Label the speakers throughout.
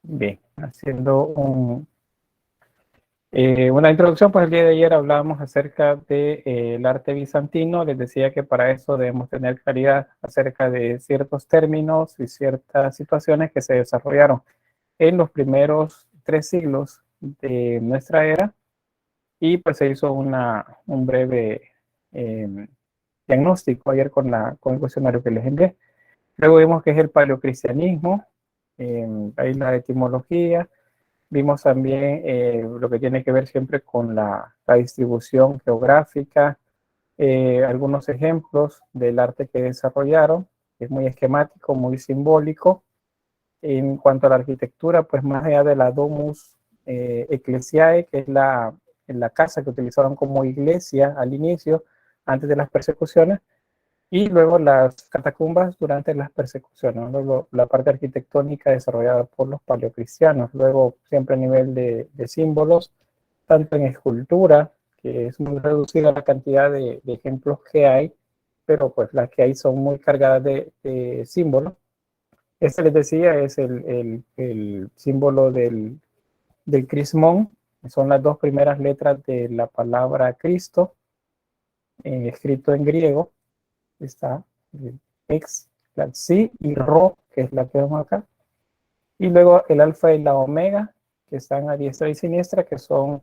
Speaker 1: Bien, haciendo una introducción, pues el día de ayer hablábamos acerca del arte bizantino. Les decía que para eso debemos tener claridad acerca de ciertos términos y ciertas situaciones que se desarrollaron en los primeros 3 siglos de nuestra era, y pues se hizo un breve diagnóstico ayer con el cuestionario que les envié. Luego vimos que es el paleocristianismo, ahí la etimología. Vimos también lo que tiene que ver siempre con la distribución geográfica, algunos ejemplos del arte que desarrollaron. Es muy esquemático, muy simbólico. En cuanto a la arquitectura, pues más allá de la Domus Ecclesiae, que es la casa que utilizaron como iglesia al inicio, antes de las persecuciones, y luego las catacumbas durante las persecuciones, luego la parte arquitectónica desarrollada por los paleocristianos, luego siempre a nivel de símbolos, tanto en escultura, que es muy reducida la cantidad de ejemplos que hay, pero pues las que hay son muy cargadas de símbolos. Este les decía es el símbolo del crismón, son las 2 primeras letras de la palabra Cristo, escrito en griego. Está X, la Xi y Rho, que es la que vemos acá. Y luego el alfa y la omega, que están a diestra y siniestra, que son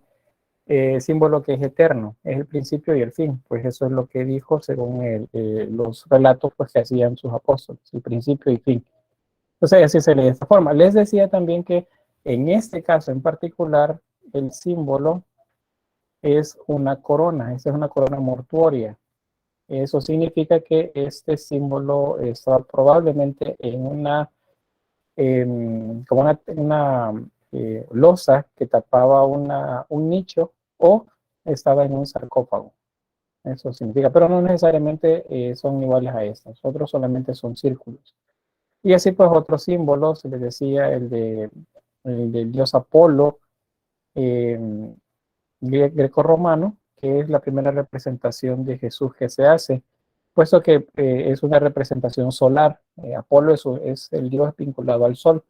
Speaker 1: símbolo que es eterno, es el principio y el fin. Pues eso es lo que dijo según los relatos pues, que hacían sus apóstoles, el principio y fin. Entonces así se lee de esta forma. Les decía también que en este caso en particular, el símbolo es una corona, esa es una corona mortuoria. Eso significa que este símbolo estaba probablemente en como una losa que tapaba un nicho, o estaba en un sarcófago. Eso significa, pero no necesariamente son iguales a estos. Otros solamente son círculos. Y así pues otros símbolos, les decía el del dios Apolo, greco-romano, que es la primera representación de Jesús que se hace, puesto que es una representación solar. Apolo es el dios vinculado al sol.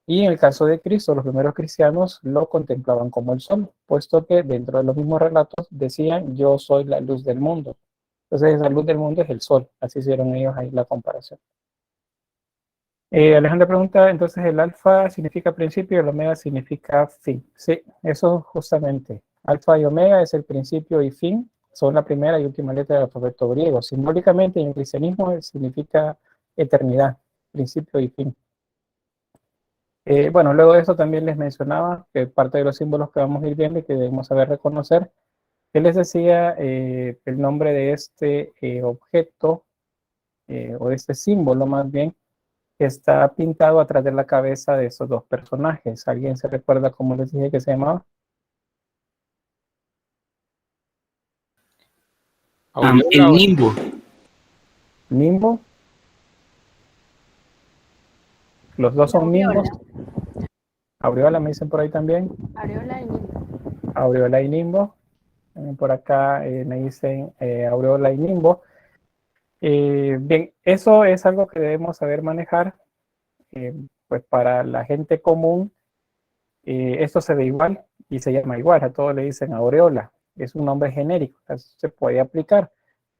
Speaker 1: Y en el caso de Cristo, los primeros cristianos lo contemplaban como el sol, puesto que dentro de los mismos relatos decían, yo soy la luz del mundo. Entonces esa luz del mundo es el sol. Así hicieron ellos ahí la comparación. Alejandra pregunta, entonces el alfa significa principio y el omega significa fin. Sí, eso justamente. Alfa y omega es el principio y fin, son la primera y última letra del alfabeto griego. Simbólicamente en el cristianismo significa eternidad, principio y fin. Bueno, luego de eso también les mencionaba que parte de los símbolos que vamos a ir viendo y que debemos saber reconocer, que les decía el nombre de este objeto, o de este símbolo más bien, que está pintado atrás de la cabeza de esos 2 personajes. ¿Alguien se recuerda cómo les dije que se llamaba?
Speaker 2: El nimbo.
Speaker 1: ¿Nimbo? Los 2 son nimbos. Aureola me dicen por ahí también.
Speaker 3: Aureola y nimbo.
Speaker 1: Aureola y nimbo. También por acá me dicen aureola y nimbo. Bien, eso es algo que debemos saber manejar. Pues para la gente común, esto se ve igual y se llama igual. A todos le dicen aureola. Es un nombre genérico, se puede aplicar.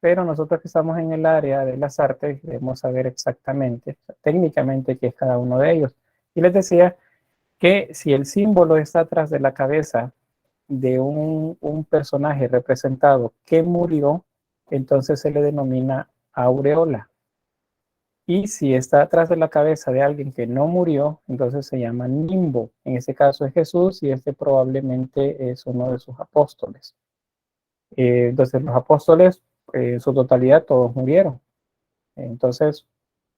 Speaker 1: Pero nosotros que estamos en el área de las artes debemos saber exactamente, técnicamente, qué es cada uno de ellos. Y les decía que si el símbolo está atrás de la cabeza de un personaje representado que murió, entonces se le denomina aureola. Y si está atrás de la cabeza de alguien que no murió, entonces se llama nimbo. En este caso es Jesús, y este probablemente es uno de sus apóstoles. Entonces los apóstoles, en su totalidad, todos murieron. Entonces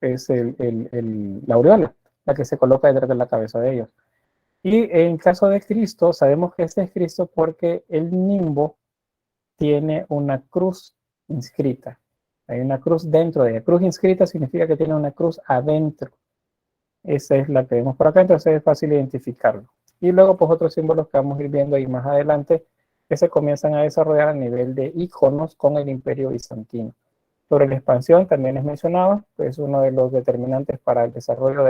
Speaker 1: es la aureola la que se coloca detrás de la cabeza de ellos. Y en caso de Cristo, sabemos que este es Cristo porque el nimbo tiene una cruz inscrita. Hay una cruz dentro de ella. Cruz inscrita significa que tiene una cruz adentro. Esa es la que vemos por acá, entonces es fácil identificarlo. Y luego, pues otros símbolos que vamos a ir viendo ahí más adelante, que se comienzan a desarrollar a nivel de íconos con el Imperio Bizantino. Sobre la expansión también les mencionaba, pues uno de los determinantes para el desarrollo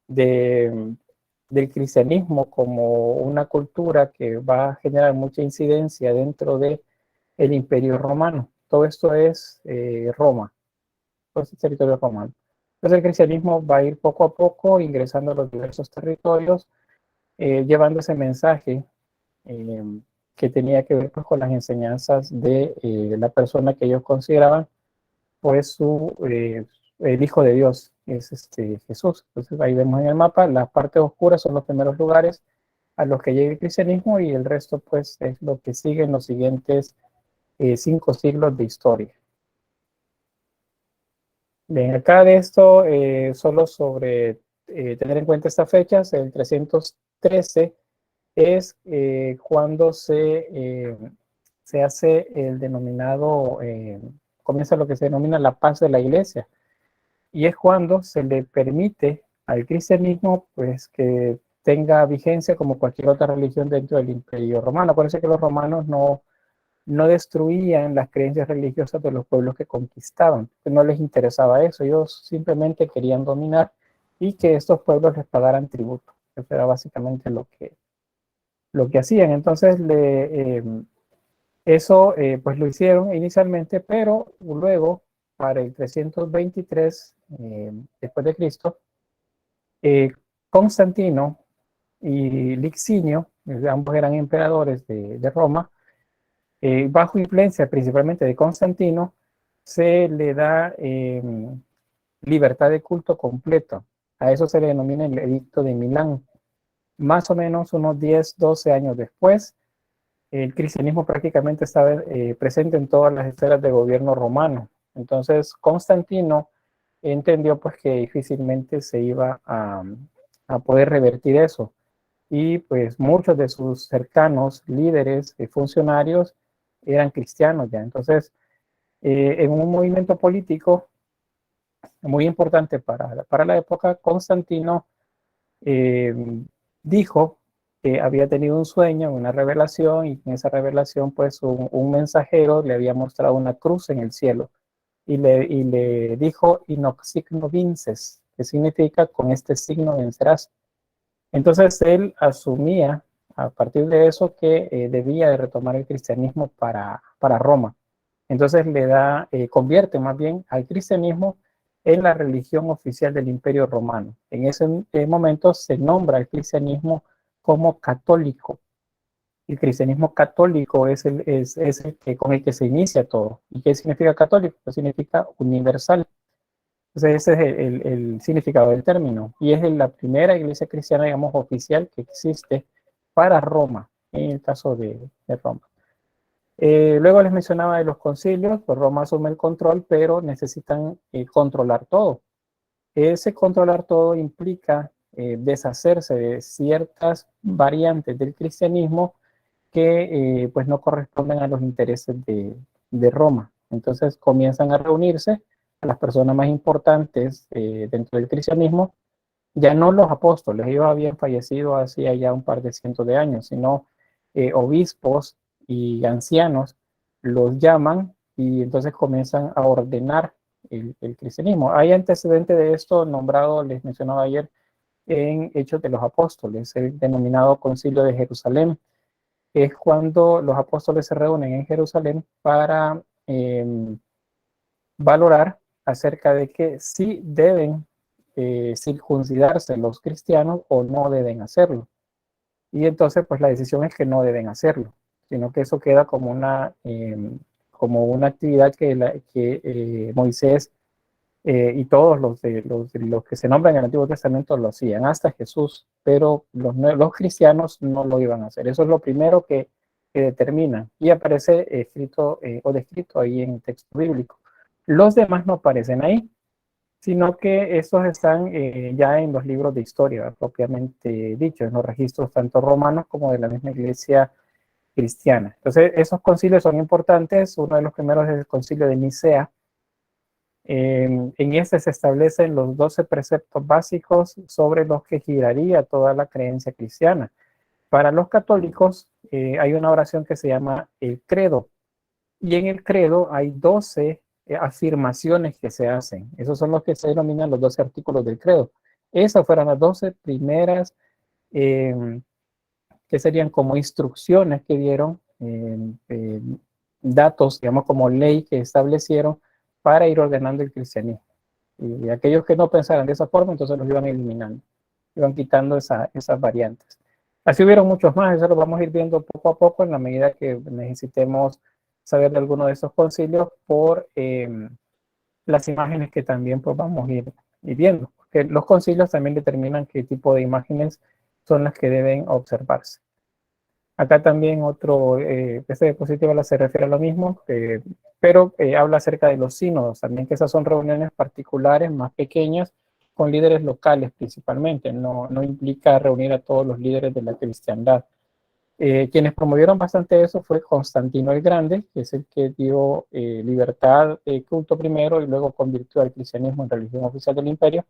Speaker 1: del cristianismo como una cultura que va a generar mucha incidencia dentro del Imperio Romano. Todo esto es Roma, todo este territorio romano. Entonces el cristianismo va a ir poco a poco ingresando a los diversos territorios, llevando ese mensaje eh, que tenía que ver pues, con las enseñanzas de la persona que ellos consideraban pues el Hijo de Dios, es Jesús. Entonces ahí vemos en el mapa, las partes oscuras son los primeros lugares a los que llega el cristianismo y el resto pues es lo que sigue en los siguientes 5 siglos de historia. Bien, acá de esto, solo sobre tener en cuenta estas fechas, el 313 es cuando se hace el denominado, comienza lo que se denomina la paz de la iglesia, y es cuando se le permite al cristianismo pues que tenga vigencia como cualquier otra religión dentro del Imperio Romano. Por eso es que los romanos no destruían las creencias religiosas de los pueblos que conquistaban, no les interesaba eso, ellos simplemente querían dominar y que estos pueblos les pagaran tributo. Eso era básicamente lo que hacían. Entonces, eso pues lo hicieron inicialmente, pero luego, para el 323 después de Cristo, Constantino y Lixinio, ambos eran emperadores de Roma, bajo influencia principalmente de Constantino, se le da libertad de culto completo. A eso se le denomina el Edicto de Milán. Más o menos unos 10, 12 años después, el cristianismo prácticamente estaba presente en todas las esferas de gobierno romano. Entonces, Constantino entendió pues que difícilmente se iba a poder revertir eso. Y pues muchos de sus cercanos líderes y funcionarios eran cristianos ya. Entonces, en un movimiento político muy importante para la época, Constantino eh, dijo que había tenido un sueño, una revelación, y en esa revelación pues un mensajero le había mostrado una cruz en el cielo y le dijo inoc signo vinces, que significa con este signo vencerás. Entonces él asumía a partir de eso que debía de retomar el cristianismo para Roma. Entonces convierte más bien al cristianismo en la religión oficial del Imperio Romano. En ese momento se nombra el cristianismo como católico. El cristianismo católico es el que, con el que se inicia todo. ¿Y qué significa católico? Pues significa universal. Entonces ese es el significado del término. Y es la primera iglesia cristiana, digamos, oficial que existe para Roma, en el caso de Roma. Luego les mencionaba de los concilios, pues Roma asume el control, pero necesitan controlar todo. Ese controlar todo implica deshacerse de ciertas variantes del cristianismo que pues no corresponden a los intereses de Roma. Entonces comienzan a reunirse a las personas más importantes dentro del cristianismo, ya no los apóstoles, ellos habían fallecido hacía ya un par de cientos de años, sino obispos y ancianos los llaman y entonces comienzan a ordenar el cristianismo. Hay antecedente de esto nombrado, les mencionaba ayer, en Hechos de los Apóstoles, el denominado Concilio de Jerusalén. Es cuando los apóstoles se reúnen en Jerusalén para valorar acerca de que si deben circuncidarse los cristianos o no deben hacerlo. Y entonces, pues la decisión es que no deben hacerlo, sino que eso queda como una actividad que Moisés y todos los que se nombran en el Antiguo Testamento lo hacían, hasta Jesús, pero los cristianos no lo iban a hacer. Eso es lo primero que determinan y aparece escrito o descrito ahí en el texto bíblico. Los demás no aparecen ahí, sino que estos están ya en los libros de historia, propiamente dicho, en los registros tanto romanos como de la misma iglesia cristiana. Entonces, esos concilios son importantes. Uno de los primeros es el concilio de Nicea. En este se establecen los 12 preceptos básicos sobre los que giraría toda la creencia cristiana. Para los católicos hay una oración que se llama el credo. Y en el credo hay 12 afirmaciones que se hacen. Esos son los que se denominan los 12 artículos del credo. Esas fueron las 12 primeras que serían como instrucciones que dieron, datos, digamos, como ley que establecieron para ir ordenando el cristianismo. Y aquellos que no pensaran de esa forma, entonces los iban eliminando, iban quitando esas variantes. Así hubieron muchos más, eso lo vamos a ir viendo poco a poco en la medida que necesitemos saber de alguno de esos concilios por las imágenes que también pues, vamos a ir viendo. Porque los concilios también determinan qué tipo de imágenes son las que deben observarse. Acá también otro, este diapositiva se refiere a lo mismo, pero habla acerca de los sínodos, también que esas son reuniones particulares más pequeñas con líderes locales principalmente, no implica reunir a todos los líderes de la cristiandad. Quienes promovieron bastante eso fue Constantino el Grande, que es el que dio libertad de culto primero y luego convirtió al cristianismo en religión oficial del imperio.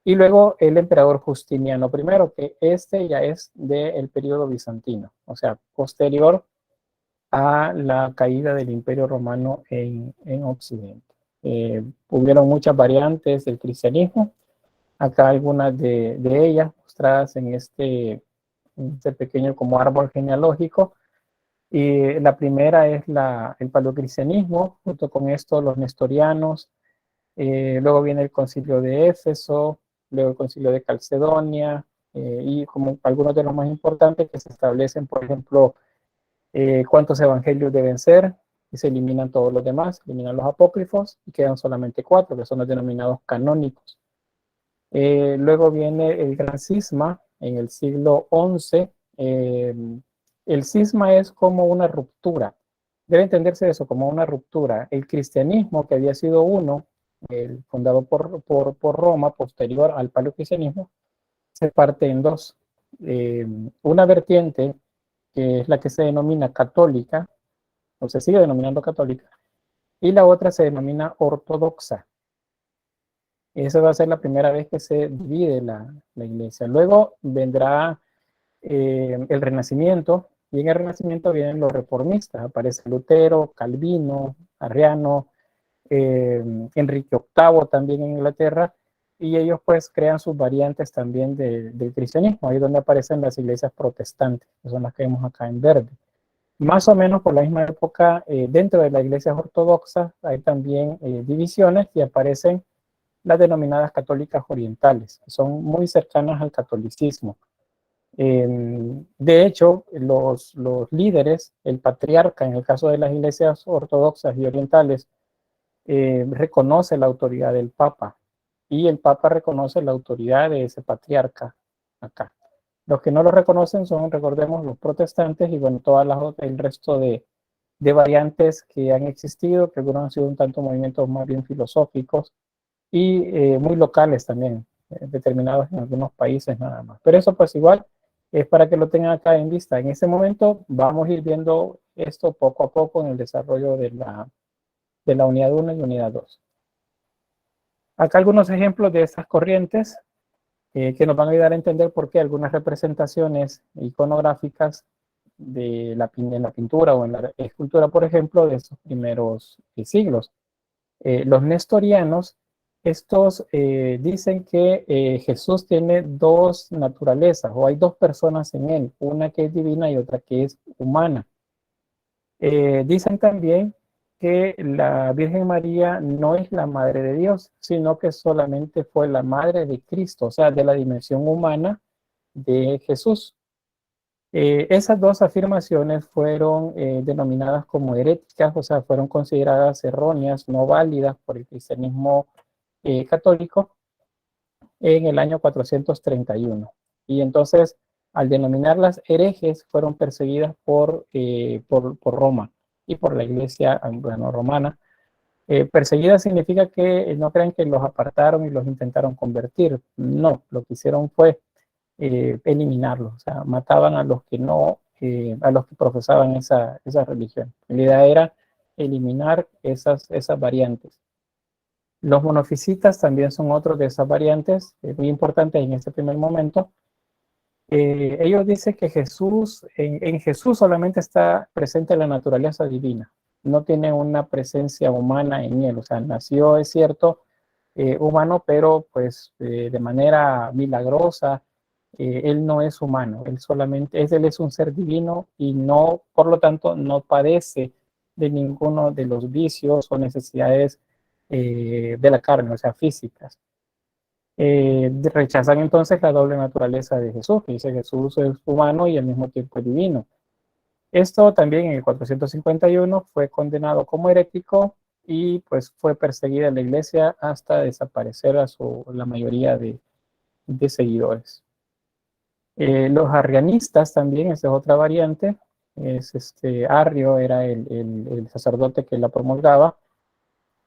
Speaker 1: Y luego el emperador Justiniano I, que este ya es del periodo bizantino, o sea, posterior a la caída del Imperio Romano en Occidente. Hubieron muchas variantes del cristianismo, acá algunas de ellas mostradas en este pequeño como árbol genealógico. Y la primera es el paleocristianismo, junto con esto los nestorianos, luego viene el concilio de Éfeso, luego el concilio de Calcedonia, y como algunos de los más importantes que se establecen, por ejemplo, cuántos evangelios deben ser, y se eliminan todos los demás, eliminan los apócrifos, y quedan solamente 4, que son los denominados canónicos. Luego viene el gran cisma en el siglo XI. El cisma es como una ruptura. Debe entenderse eso como una ruptura. El cristianismo, que había sido uno, fundado por Roma, posterior al paleocristianismo, se parte en dos. Una vertiente, que es la que se denomina católica, o se sigue denominando católica, y la otra se denomina ortodoxa. Esa va a ser la primera vez que se divide la iglesia. Luego vendrá el Renacimiento, y en el Renacimiento vienen los reformistas. Aparece Lutero, Calvino, Arriano, Enrique VIII también en Inglaterra, y ellos pues crean sus variantes también del cristianismo, ahí donde aparecen las iglesias protestantes, que son las que vemos acá en verde. Más o menos por la misma época, dentro de las iglesias ortodoxas hay también divisiones y aparecen las denominadas católicas orientales, que son muy cercanas al catolicismo. De hecho, los líderes, el patriarca, en el caso de las iglesias ortodoxas y orientales, reconoce la autoridad del Papa, y el Papa reconoce la autoridad de ese patriarca acá. Los que no lo reconocen son, recordemos, los protestantes y bueno, el resto de variantes que han existido, que algunos han sido un tanto movimientos más bien filosóficos y muy locales también, determinados en algunos países nada más. Pero eso pues igual es para que lo tengan acá en vista. En este momento vamos a ir viendo esto poco a poco en el desarrollo de la unidad 1 y unidad 2. Acá algunos ejemplos de estas corrientes que nos van a ayudar a entender por qué algunas representaciones iconográficas en la pintura o en la escultura, por ejemplo, de esos primeros siglos. Los nestorianos, estos dicen que Jesús tiene dos naturalezas, o hay dos personas en él, una que es divina y otra que es humana. Dicen también que la Virgen María no es la madre de Dios, sino que solamente fue la madre de Cristo, o sea, de la dimensión humana de Jesús. Esas dos afirmaciones fueron denominadas como heréticas, o sea, fueron consideradas erróneas, no válidas por el cristianismo católico en el año 431. Y entonces, al denominarlas herejes, fueron perseguidas por Roma y por la iglesia romana. Perseguida significa que no crean que los apartaron y los intentaron convertir. No, lo que hicieron fue eliminarlos, o sea, mataban a los que no, a los que profesaban esa religión. La idea era eliminar esas variantes. Los monofisitas también son otros de esas variantes, muy importantes en este primer momento. Ellos dicen que Jesús, en Jesús solamente está presente la naturaleza divina, no tiene una presencia humana en él, o sea, nació, es cierto, humano, pero pues de manera milagrosa. Él no es humano, él solamente él es un ser divino y no, por lo tanto, no padece de ninguno de los vicios o necesidades de la carne, o sea, físicas. Rechazan entonces la doble naturaleza de Jesús, que dice Jesús es humano y al mismo tiempo es divino. Esto también en el 451 fue condenado como herético y pues fue perseguida en la iglesia hasta desaparecer a la mayoría de seguidores. Los arrianistas también, esa es otra variante, Arrio era el sacerdote que la promulgaba.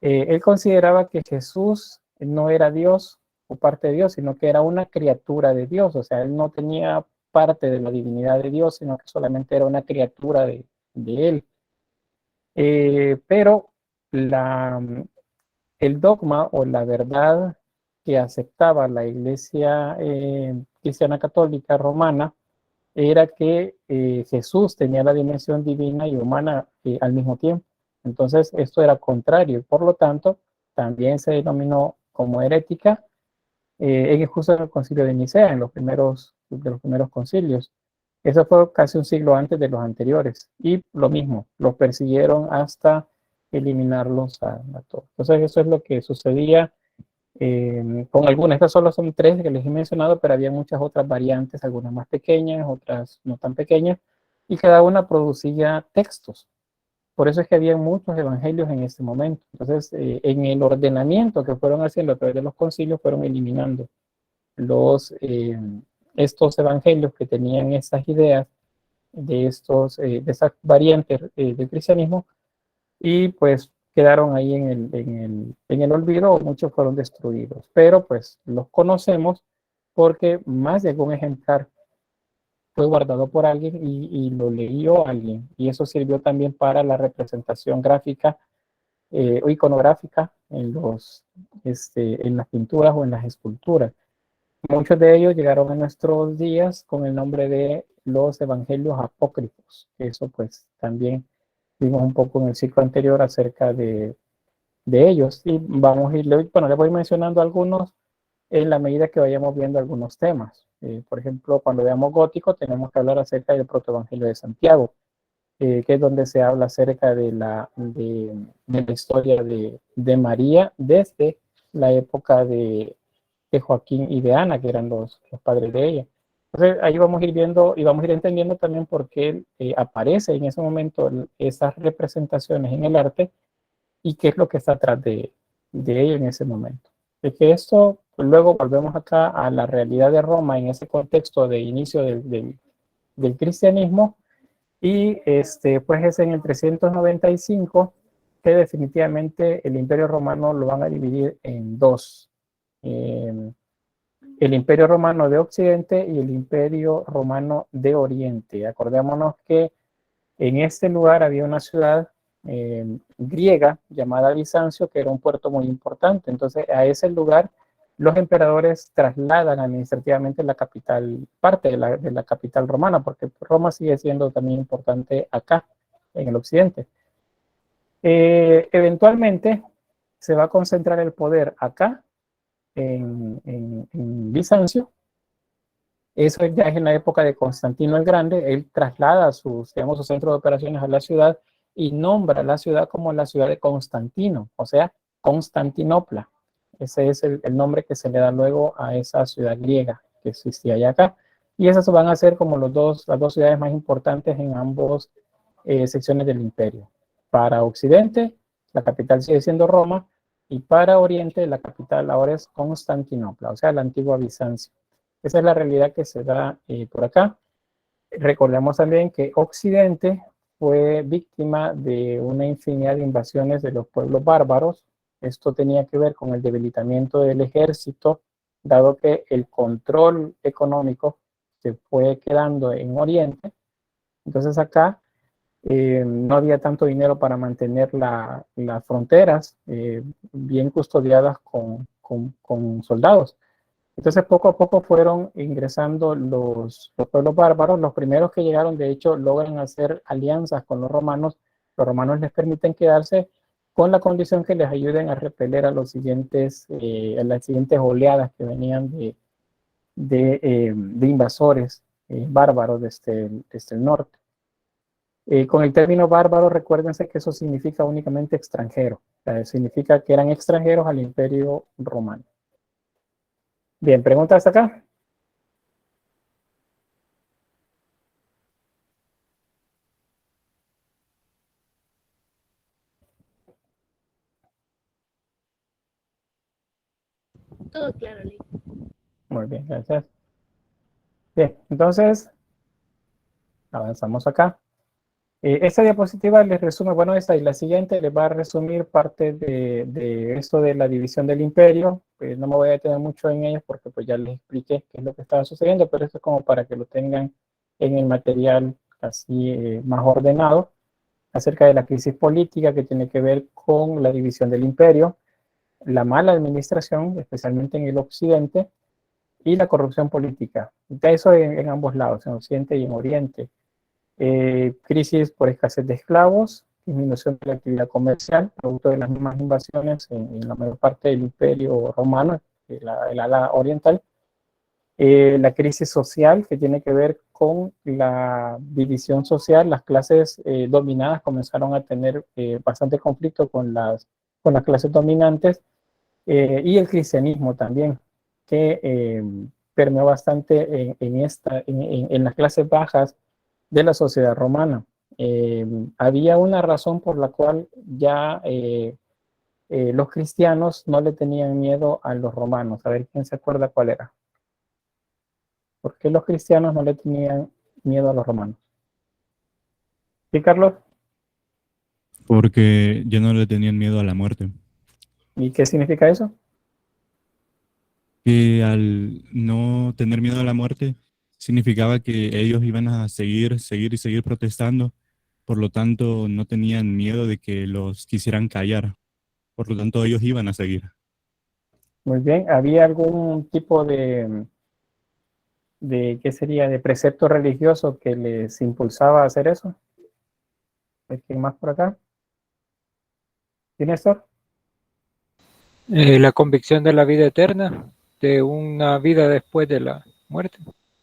Speaker 1: Él consideraba que Jesús no era Dios o parte de Dios, sino que era una criatura de Dios, o sea, él no tenía parte de la divinidad de Dios, sino que solamente era una criatura de él. Pero la, el dogma o la verdad que aceptaba la Iglesia cristiana católica romana era que Jesús tenía la dimensión divina y humana al mismo tiempo. Entonces, esto era contrario. Por lo tanto, también se denominó como herética justo en el concilio de Nicea, de los primeros concilios. Eso fue casi un siglo antes de los anteriores. Y lo mismo, los persiguieron hasta eliminarlos a todos. Entonces, eso es lo que sucedía con algunas. Estas solo son tres que les he mencionado, pero había muchas otras variantes, algunas más pequeñas, otras no tan pequeñas, y cada una producía textos. Por eso es que había muchos evangelios en este momento. Entonces, en el ordenamiento que fueron haciendo a través de los concilios, fueron eliminando estos evangelios que tenían esas ideas de esas variantes del cristianismo, y pues quedaron ahí en el olvido, o muchos fueron destruidos. Pero pues los conocemos porque más de algún ejemplar fue guardado por alguien y lo leyó alguien, y eso sirvió también para la representación gráfica o iconográfica en las pinturas o en las esculturas. Muchos de ellos llegaron a nuestros días con el nombre de los evangelios apócrifos. Eso pues también vimos un poco en el ciclo anterior acerca de ellos, y vamos a irle, bueno, les voy mencionando algunos en la medida que vayamos viendo algunos temas. Por ejemplo, cuando veamos gótico, tenemos que hablar acerca del protoevangelio de Santiago, que es donde se habla acerca de la historia de María desde la época de Joaquín y de Ana, que eran los padres de ella. Entonces, ahí vamos a ir viendo y vamos a ir entendiendo también por qué aparece en ese momento esas representaciones en el arte y qué es lo que está atrás de ello en ese momento. De que esto, pues luego volvemos acá a la realidad de Roma en ese contexto de inicio del cristianismo, y pues es en el 395 que definitivamente el Imperio Romano lo van a dividir en dos. El Imperio Romano de Occidente y el Imperio Romano de Oriente. Acordémonos que en este lugar había una ciudad griega llamada Bizancio, que era un puerto muy importante. Entonces, a ese lugar los emperadores trasladan administrativamente la capital, parte de la capital romana, porque Roma sigue siendo también importante acá, en el occidente. Eventualmente se va a concentrar el poder acá, en Bizancio. Eso ya es en la época de Constantino el Grande. Él traslada su centro de operaciones a la ciudad y nombra la ciudad como la ciudad de Constantino, o sea, Constantinopla. Ese es el nombre que se le da luego a esa ciudad griega que existía allá acá. Y esas van a ser como las dos ciudades más importantes en ambas secciones del imperio. Para Occidente, la capital sigue siendo Roma, y para Oriente, la capital ahora es Constantinopla, o sea, la antigua Bizancio. Esa es la realidad que se da por acá. Recordemos también que Occidente fue víctima de una infinidad de invasiones de los pueblos bárbaros. Esto tenía que ver con el debilitamiento del ejército, dado que el control económico se fue quedando en Oriente. Entonces acá no había tanto dinero para mantener las fronteras bien custodiadas con soldados. Entonces poco a poco fueron ingresando los pueblos bárbaros. Los primeros que llegaron, de hecho, logran hacer alianzas con los romanos. Los romanos les permiten quedarse con la condición que les ayuden a repeler a las siguientes oleadas que venían de invasores bárbaros desde el norte. Con el término bárbaro, recuérdense que eso significa únicamente extranjero. O sea, significa que eran extranjeros al Imperio Romano. Bien, ¿preguntas hasta acá?
Speaker 3: Todo claro, Lee.
Speaker 1: Muy bien, gracias. Bien, entonces avanzamos acá. Esta diapositiva les resume, bueno, esta y la siguiente les va a resumir parte de esto de la división del imperio. No me voy a detener mucho en ellas porque pues ya les expliqué qué es lo que estaba sucediendo, pero esto es como para que lo tengan en el material así más ordenado, acerca de la crisis política que tiene que ver con la división del imperio, la mala administración, especialmente en el occidente, y la corrupción política. De eso en ambos lados, en Occidente y en Oriente. Crisis por escasez de esclavos, disminución de la actividad comercial, producto de las mismas invasiones en la mayor parte del Imperio Romano, el ala oriental. La crisis social, que tiene que ver con la división social. Las clases dominadas comenzaron a tener bastante conflicto con las clases dominantes, y el cristianismo también, que permeó bastante en las clases bajas de la sociedad romana. Había una razón por la cual ya los cristianos no le tenían miedo a los romanos. A ver quién se acuerda cuál era. ¿Por qué los cristianos no le tenían miedo a los romanos? ¿Sí, Carlos?
Speaker 4: Porque ya no le tenían miedo a la muerte.
Speaker 1: ¿Y qué significa eso?
Speaker 4: Que al no tener miedo a la muerte significaba que ellos iban a seguir protestando, por lo tanto no tenían miedo de que los quisieran callar, por lo tanto ellos iban a seguir.
Speaker 1: Muy bien. ¿Había algún tipo qué sería, de precepto religioso que les impulsaba a hacer eso? ¿Quién más por acá? ¿Sí, Néstor?
Speaker 2: La convicción de la vida eterna, de una vida después de la muerte.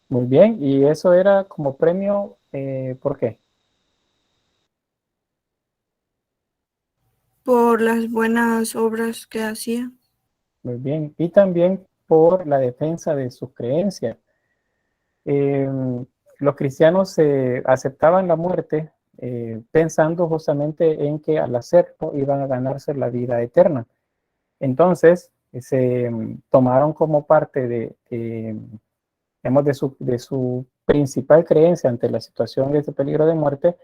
Speaker 1: Muy bien. ¿Y eso era como premio? ¿Por qué?
Speaker 5: Por las buenas obras que hacía.
Speaker 1: Muy bien. Y también por la defensa de sus creencias. Eh, los cristianos aceptaban la muerte pensando justamente en que al hacerlo iban a ganarse la vida eterna. Entonces, se tomaron como parte digamos, de su principal creencia ante la situación de este peligro de muerte,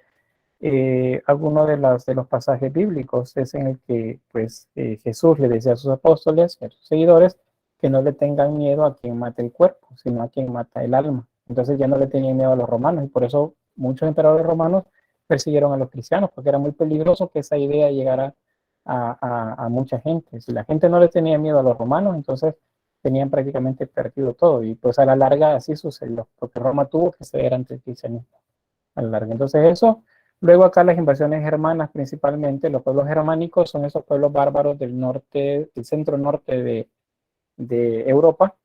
Speaker 1: algunos de los pasajes bíblicos es en el que pues, Jesús le decía a sus apóstoles, a sus seguidores, que no le tengan miedo a quien mata el cuerpo, sino a quien mata el alma. Entonces ya no le tenían miedo a los romanos, y por eso muchos emperadores romanos persiguieron a los cristianos, porque era muy peligroso que esa idea llegara a mucha gente. Si la gente no le tenía miedo a los romanos, entonces tenían prácticamente perdido todo, y pues a la larga así sucedió, porque Roma tuvo que ceder ante el cristianismo a la larga. Entonces eso. Luego acá las invasiones germanas, principalmente los pueblos germánicos, son esos pueblos bárbaros del norte, del centro norte de Europa,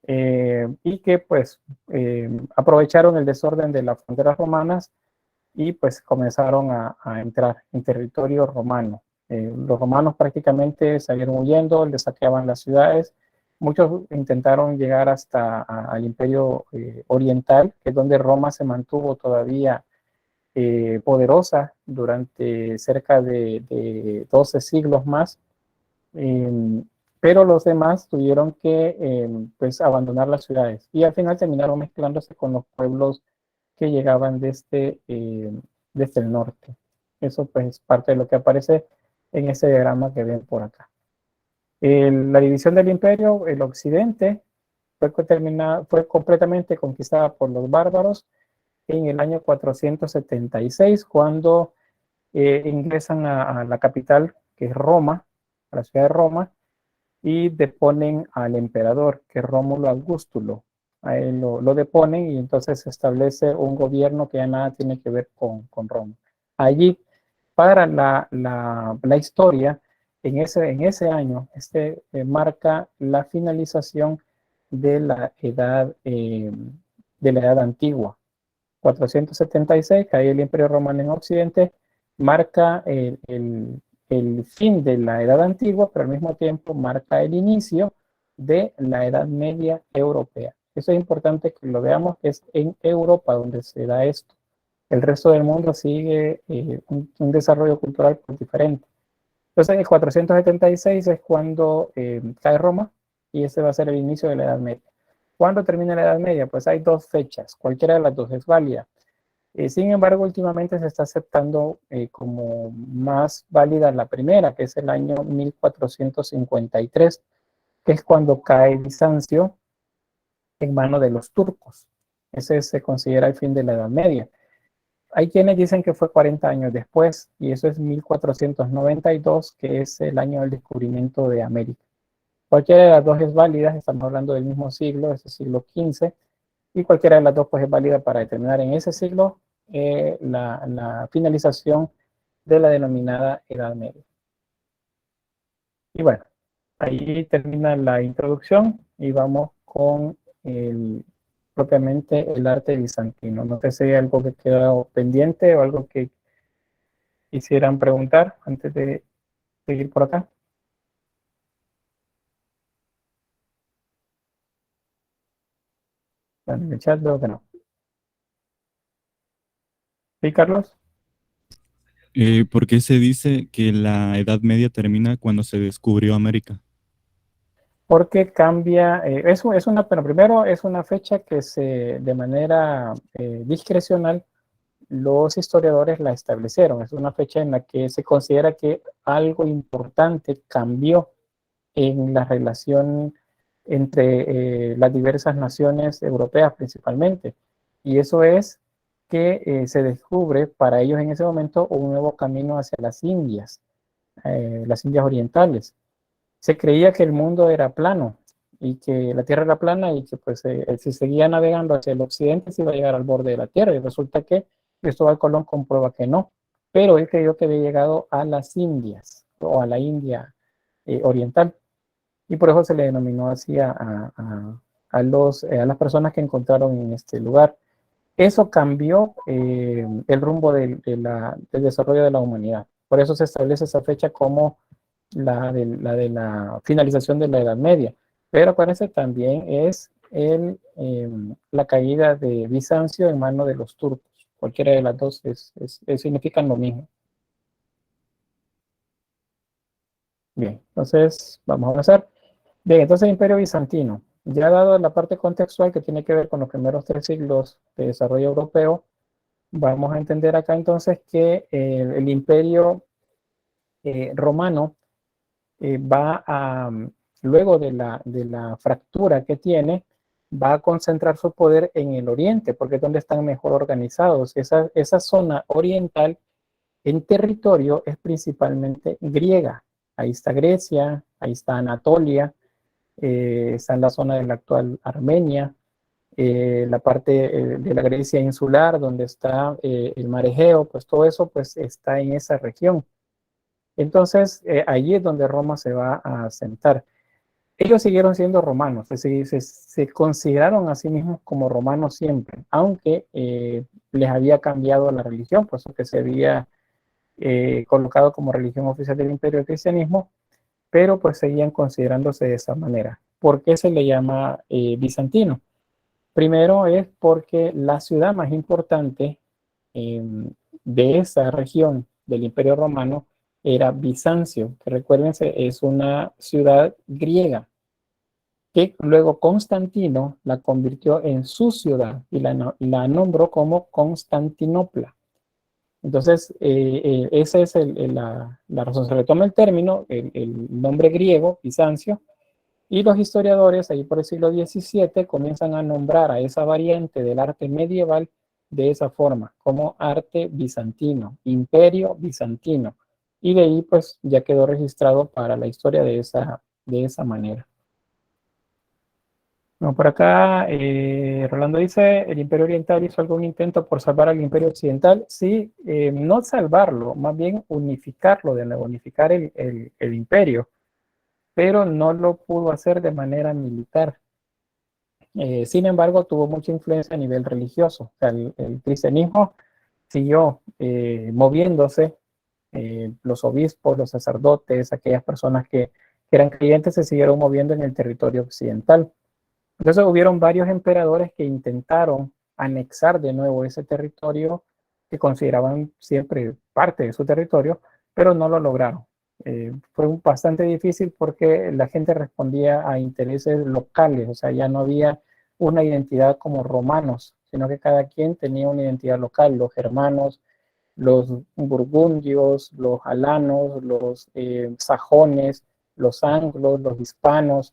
Speaker 1: y que pues aprovecharon el desorden de las fronteras romanas y pues comenzaron a entrar en territorio romano. Los romanos prácticamente salieron huyendo, les saqueaban las ciudades. Muchos intentaron llegar hasta al Imperio Oriental, que es donde Roma se mantuvo todavía poderosa durante cerca de 12 siglos más, pero los demás tuvieron que pues abandonar las ciudades, y al final terminaron mezclándose con los pueblos que llegaban desde el norte. Eso pues es parte de lo que aparece en ese diagrama que ven por acá. La división del imperio, el occidente, fue completamente conquistada por los bárbaros en el año 476, cuando ingresan a la capital, que es Roma, a la ciudad de Roma, y deponen al emperador, que es Rómulo Augustulo. A él lo deponen y entonces se establece un gobierno que ya nada tiene que ver con Roma. Allí, para la historia, en ese año, marca la finalización de de la edad antigua. 476, cae el Imperio Romano en Occidente, marca el fin de la Edad Antigua, pero al mismo tiempo marca el inicio de la Edad Media Europea. Eso es importante que lo veamos, es en Europa donde se da esto. El resto del mundo sigue un desarrollo cultural pues, diferente. Entonces, el 476 es cuando cae Roma y ese va a ser el inicio de la Edad Media. ¿Cuándo termina la Edad Media? Pues hay dos fechas, cualquiera de las dos es válida. Sin embargo, últimamente se está aceptando como más válida la primera, que es el año 1453, que es cuando cae Bizancio en manos de los turcos. Ese se considera el fin de la Edad Media. Hay quienes dicen que fue 40 años después, y eso es 1492, que es el año del descubrimiento de América. Cualquiera de las dos es válida, estamos hablando del mismo siglo, es el siglo XV, y cualquiera de las dos pues, es válida para determinar en ese siglo la finalización de la denominada Edad Media. Y bueno, ahí termina la introducción y vamos con propiamente el arte bizantino. No sé si hay algo que quedó pendiente o algo que quisieran preguntar antes de seguir por acá. Bueno, en el chat veo que no. ¿Sí, Carlos?
Speaker 4: ¿Por qué se dice que la Edad Media termina cuando se descubrió América?
Speaker 1: Porque cambia, pero primero es una fecha que de manera discrecional los historiadores la establecieron. Es una fecha en la que se considera que algo importante cambió en la relación entre las diversas naciones europeas principalmente. Y eso es que se descubre para ellos en ese momento un nuevo camino hacia las Indias orientales. Se creía que el mundo era plano y que la Tierra era plana y que pues si seguía navegando hacia el occidente se iba a llegar al borde de la Tierra, y resulta que Cristóbal Colón comprueba que no, pero él creyó que había llegado a las Indias o a la India oriental, y por eso se le denominó así a las personas que encontraron en este lugar. Eso cambió el rumbo del desarrollo de la humanidad. Por eso se establece esa fecha como la de la finalización de la Edad Media. Pero acuérdense, también es la caída de Bizancio en manos de los turcos. Cualquiera de las dos significan lo mismo. Bien, entonces vamos a avanzar. Bien, entonces el Imperio Bizantino. Ya dado la parte contextual que tiene que ver con los primeros 3 siglos de desarrollo europeo, vamos a entender acá entonces que el Imperio Romano luego de la fractura que tiene, va a concentrar su poder en el oriente, porque es donde están mejor organizados. Esa zona oriental en territorio es principalmente griega. Ahí está Grecia, ahí está Anatolia, está en la zona de la actual Armenia, la parte de la Grecia insular, donde está el mar Egeo, pues todo eso pues está en esa región. Entonces, allí es donde Roma se va a asentar. Ellos siguieron siendo romanos, se consideraron a sí mismos como romanos siempre, aunque les había cambiado la religión, por eso que se había colocado como religión oficial del imperio el cristianismo, pero pues seguían considerándose de esa manera. ¿Por qué se le llama bizantino? Primero es porque la ciudad más importante de esa región del Imperio Romano era Bizancio, que recuérdense es una ciudad griega, que luego Constantino la convirtió en su ciudad y la nombró como Constantinopla. Entonces, esa es la razón. Se retoma el término, el nombre griego, Bizancio, y los historiadores, ahí por el siglo XVII, comienzan a nombrar a esa variante del arte medieval de esa forma, como arte bizantino, imperio bizantino. Y de ahí, pues, ya quedó registrado para la historia de de esa manera. No, por acá, Rolando dice, ¿el Imperio Oriental hizo algún intento por salvar al Imperio Occidental? Sí, no salvarlo, más bien unificarlo, de nuevo, unificar el imperio, pero no lo pudo hacer de manera militar. Sin embargo, tuvo mucha influencia a nivel religioso. O sea, el cristianismo siguió moviéndose, los obispos, los sacerdotes, aquellas personas que eran creyentes se siguieron moviendo en el territorio occidental. Entonces hubieron varios emperadores que intentaron anexar de nuevo ese territorio que consideraban siempre parte de su territorio, pero no lo lograron. Fue bastante difícil porque la gente respondía a intereses locales, o sea, ya no había una identidad como romanos, sino que cada quien tenía una identidad local, los germanos, los burgundios, los alanos, los sajones, los anglos, los hispanos,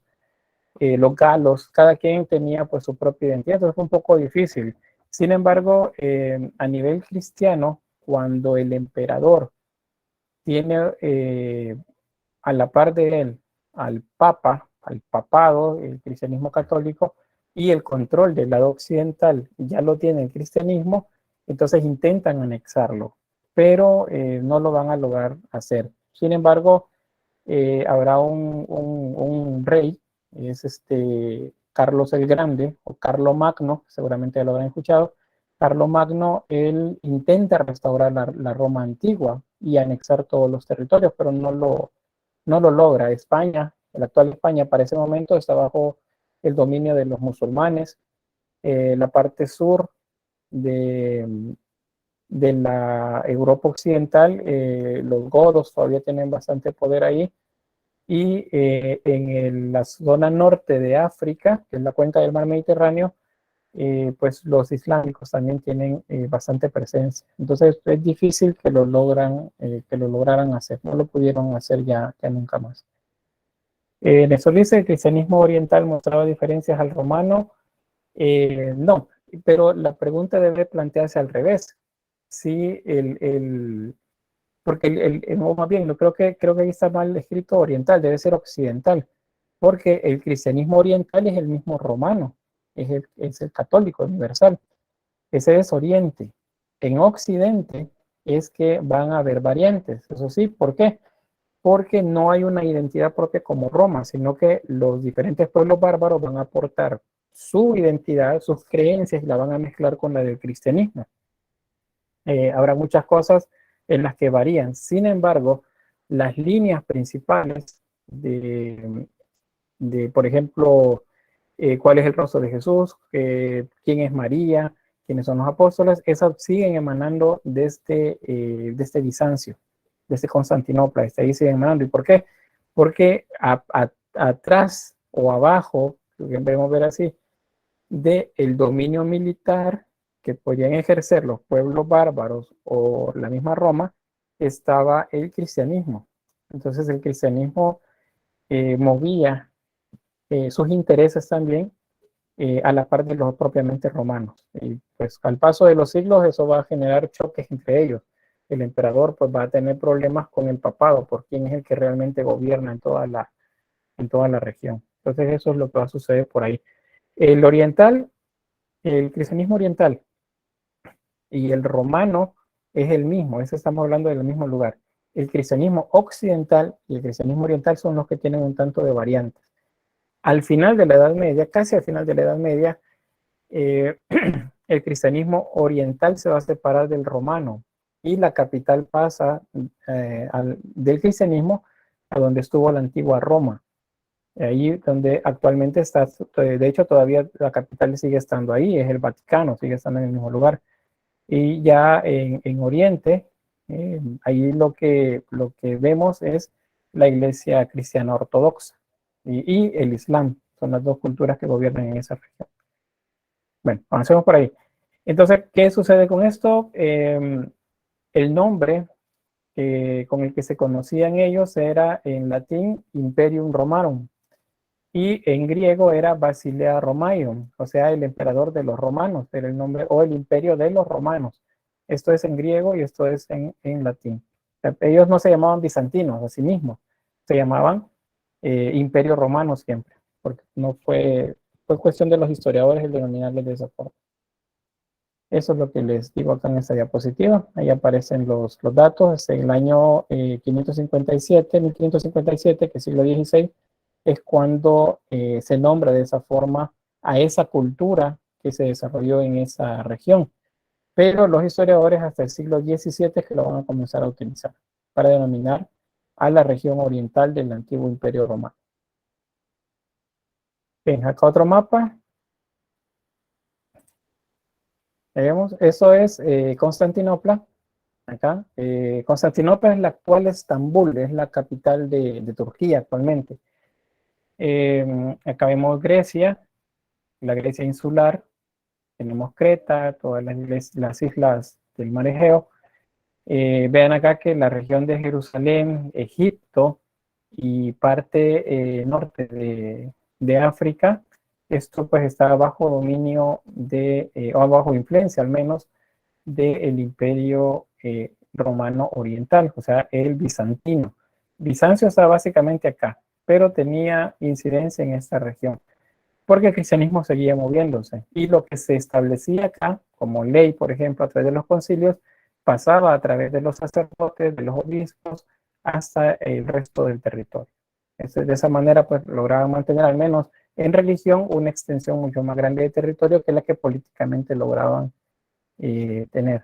Speaker 1: los galos, cada quien tenía pues su propia identidad, entonces fue un poco difícil. Sin embargo, a nivel cristiano, cuando el emperador tiene a la par de él al papa, al papado, el cristianismo católico, y el control del lado occidental ya lo tiene el cristianismo, entonces intentan anexarlo, pero no lo van a lograr hacer. Sin embargo, habrá un rey, es Carlos el Grande o Carlo Magno, seguramente ya lo habrán escuchado. Carlo Magno, él intenta restaurar la Roma antigua y anexar todos los territorios, pero no lo logra. España, la actual España para ese momento está bajo el dominio de los musulmanes. La parte sur de, de la Europa occidental, los godos todavía tienen bastante poder ahí, y la zona norte de África, que es la cuenca del mar Mediterráneo, pues los islámicos también tienen bastante presencia. Entonces es difícil que lo lograran hacer, no lo pudieron hacer ya nunca más. Néstor dice, ¿el cristianismo oriental mostraba diferencias al romano? No, pero la pregunta debe plantearse al revés. Si porque más bien, creo que ahí está mal escrito oriental, debe ser occidental, porque el cristianismo oriental es el mismo romano, es el católico universal, ese es oriente. En occidente es que van a haber variantes, eso sí, ¿por qué? Porque no hay una identidad propia como Roma, sino que los diferentes pueblos bárbaros van a aportar su identidad, sus creencias y la van a mezclar con la del cristianismo. Habrá muchas cosas en las que varían. Sin embargo, las líneas principales por ejemplo, cuál es el rostro de Jesús, quién es María, quiénes son los apóstoles, esas siguen emanando de este Bizancio, de este Constantinopla, ahí siguen emanando. ¿Y por qué? Porque atrás o abajo, lo que debemos ver así, del dominio militar que podían ejercer los pueblos bárbaros o la misma Roma, estaba el cristianismo. Entonces el cristianismo movía sus intereses también a la par de los propiamente romanos. Y pues al paso de los siglos eso va a generar choques entre ellos. El emperador pues va a tener problemas con el papado, por quién es el que realmente gobierna en toda la región. Entonces eso es lo que va a suceder por ahí. El oriental, el cristianismo oriental y el romano es el mismo, estamos hablando del mismo lugar. El cristianismo occidental y el cristianismo oriental son los que tienen un tanto de variantes. Al final de la Edad Media, casi al final de la Edad Media, el cristianismo oriental se va a separar del romano y la capital pasa del cristianismo a donde estuvo la antigua Roma. Ahí donde actualmente está, de hecho todavía la capital sigue estando ahí, es el Vaticano, sigue estando en el mismo lugar. Y ya en Oriente, ahí lo que vemos es la iglesia cristiana ortodoxa y el Islam, son las dos culturas que gobiernan en esa región. Bueno, avancemos por ahí. Entonces, ¿qué sucede con esto? El nombre con el que se conocían ellos era en latín Imperium Romanum y en griego era Basilea Romaium, o sea, el emperador de los romanos, era el nombre, o el imperio de los romanos. Esto es en griego y esto es en latín. O sea, ellos no se llamaban bizantinos a sí mismos, se llamaban Imperio Romano siempre, porque no fue cuestión de los historiadores el denominarles de esa forma. Eso es lo que les digo acá en esta diapositiva. Ahí aparecen los datos. En el año 1557, que es siglo XVI, es cuando se nombra de esa forma a esa cultura que se desarrolló en esa región. Pero los historiadores hasta el siglo XVII es que lo van a comenzar a utilizar para denominar a la región oriental del antiguo Imperio Romano. Bien, acá otro mapa. Vemos, eso es Constantinopla. Acá, Constantinopla es la actual Estambul, es la capital de Turquía actualmente. Acá vemos Grecia, la Grecia insular. Tenemos Creta, todas las islas del mar Egeo. Vean acá que la región de Jerusalén, Egipto y parte norte de África, esto pues está bajo dominio o bajo influencia al menos, del Imperio Romano Oriental, o sea, el bizantino. Bizancio está básicamente acá, pero tenía incidencia en esta región, porque el cristianismo seguía moviéndose, y lo que se establecía acá, como ley, por ejemplo, a través de los concilios, pasaba a través de los sacerdotes, de los obispos, hasta el resto del territorio. De esa manera, pues, lograban mantener al menos en religión una extensión mucho más grande de territorio que la que políticamente lograban tener.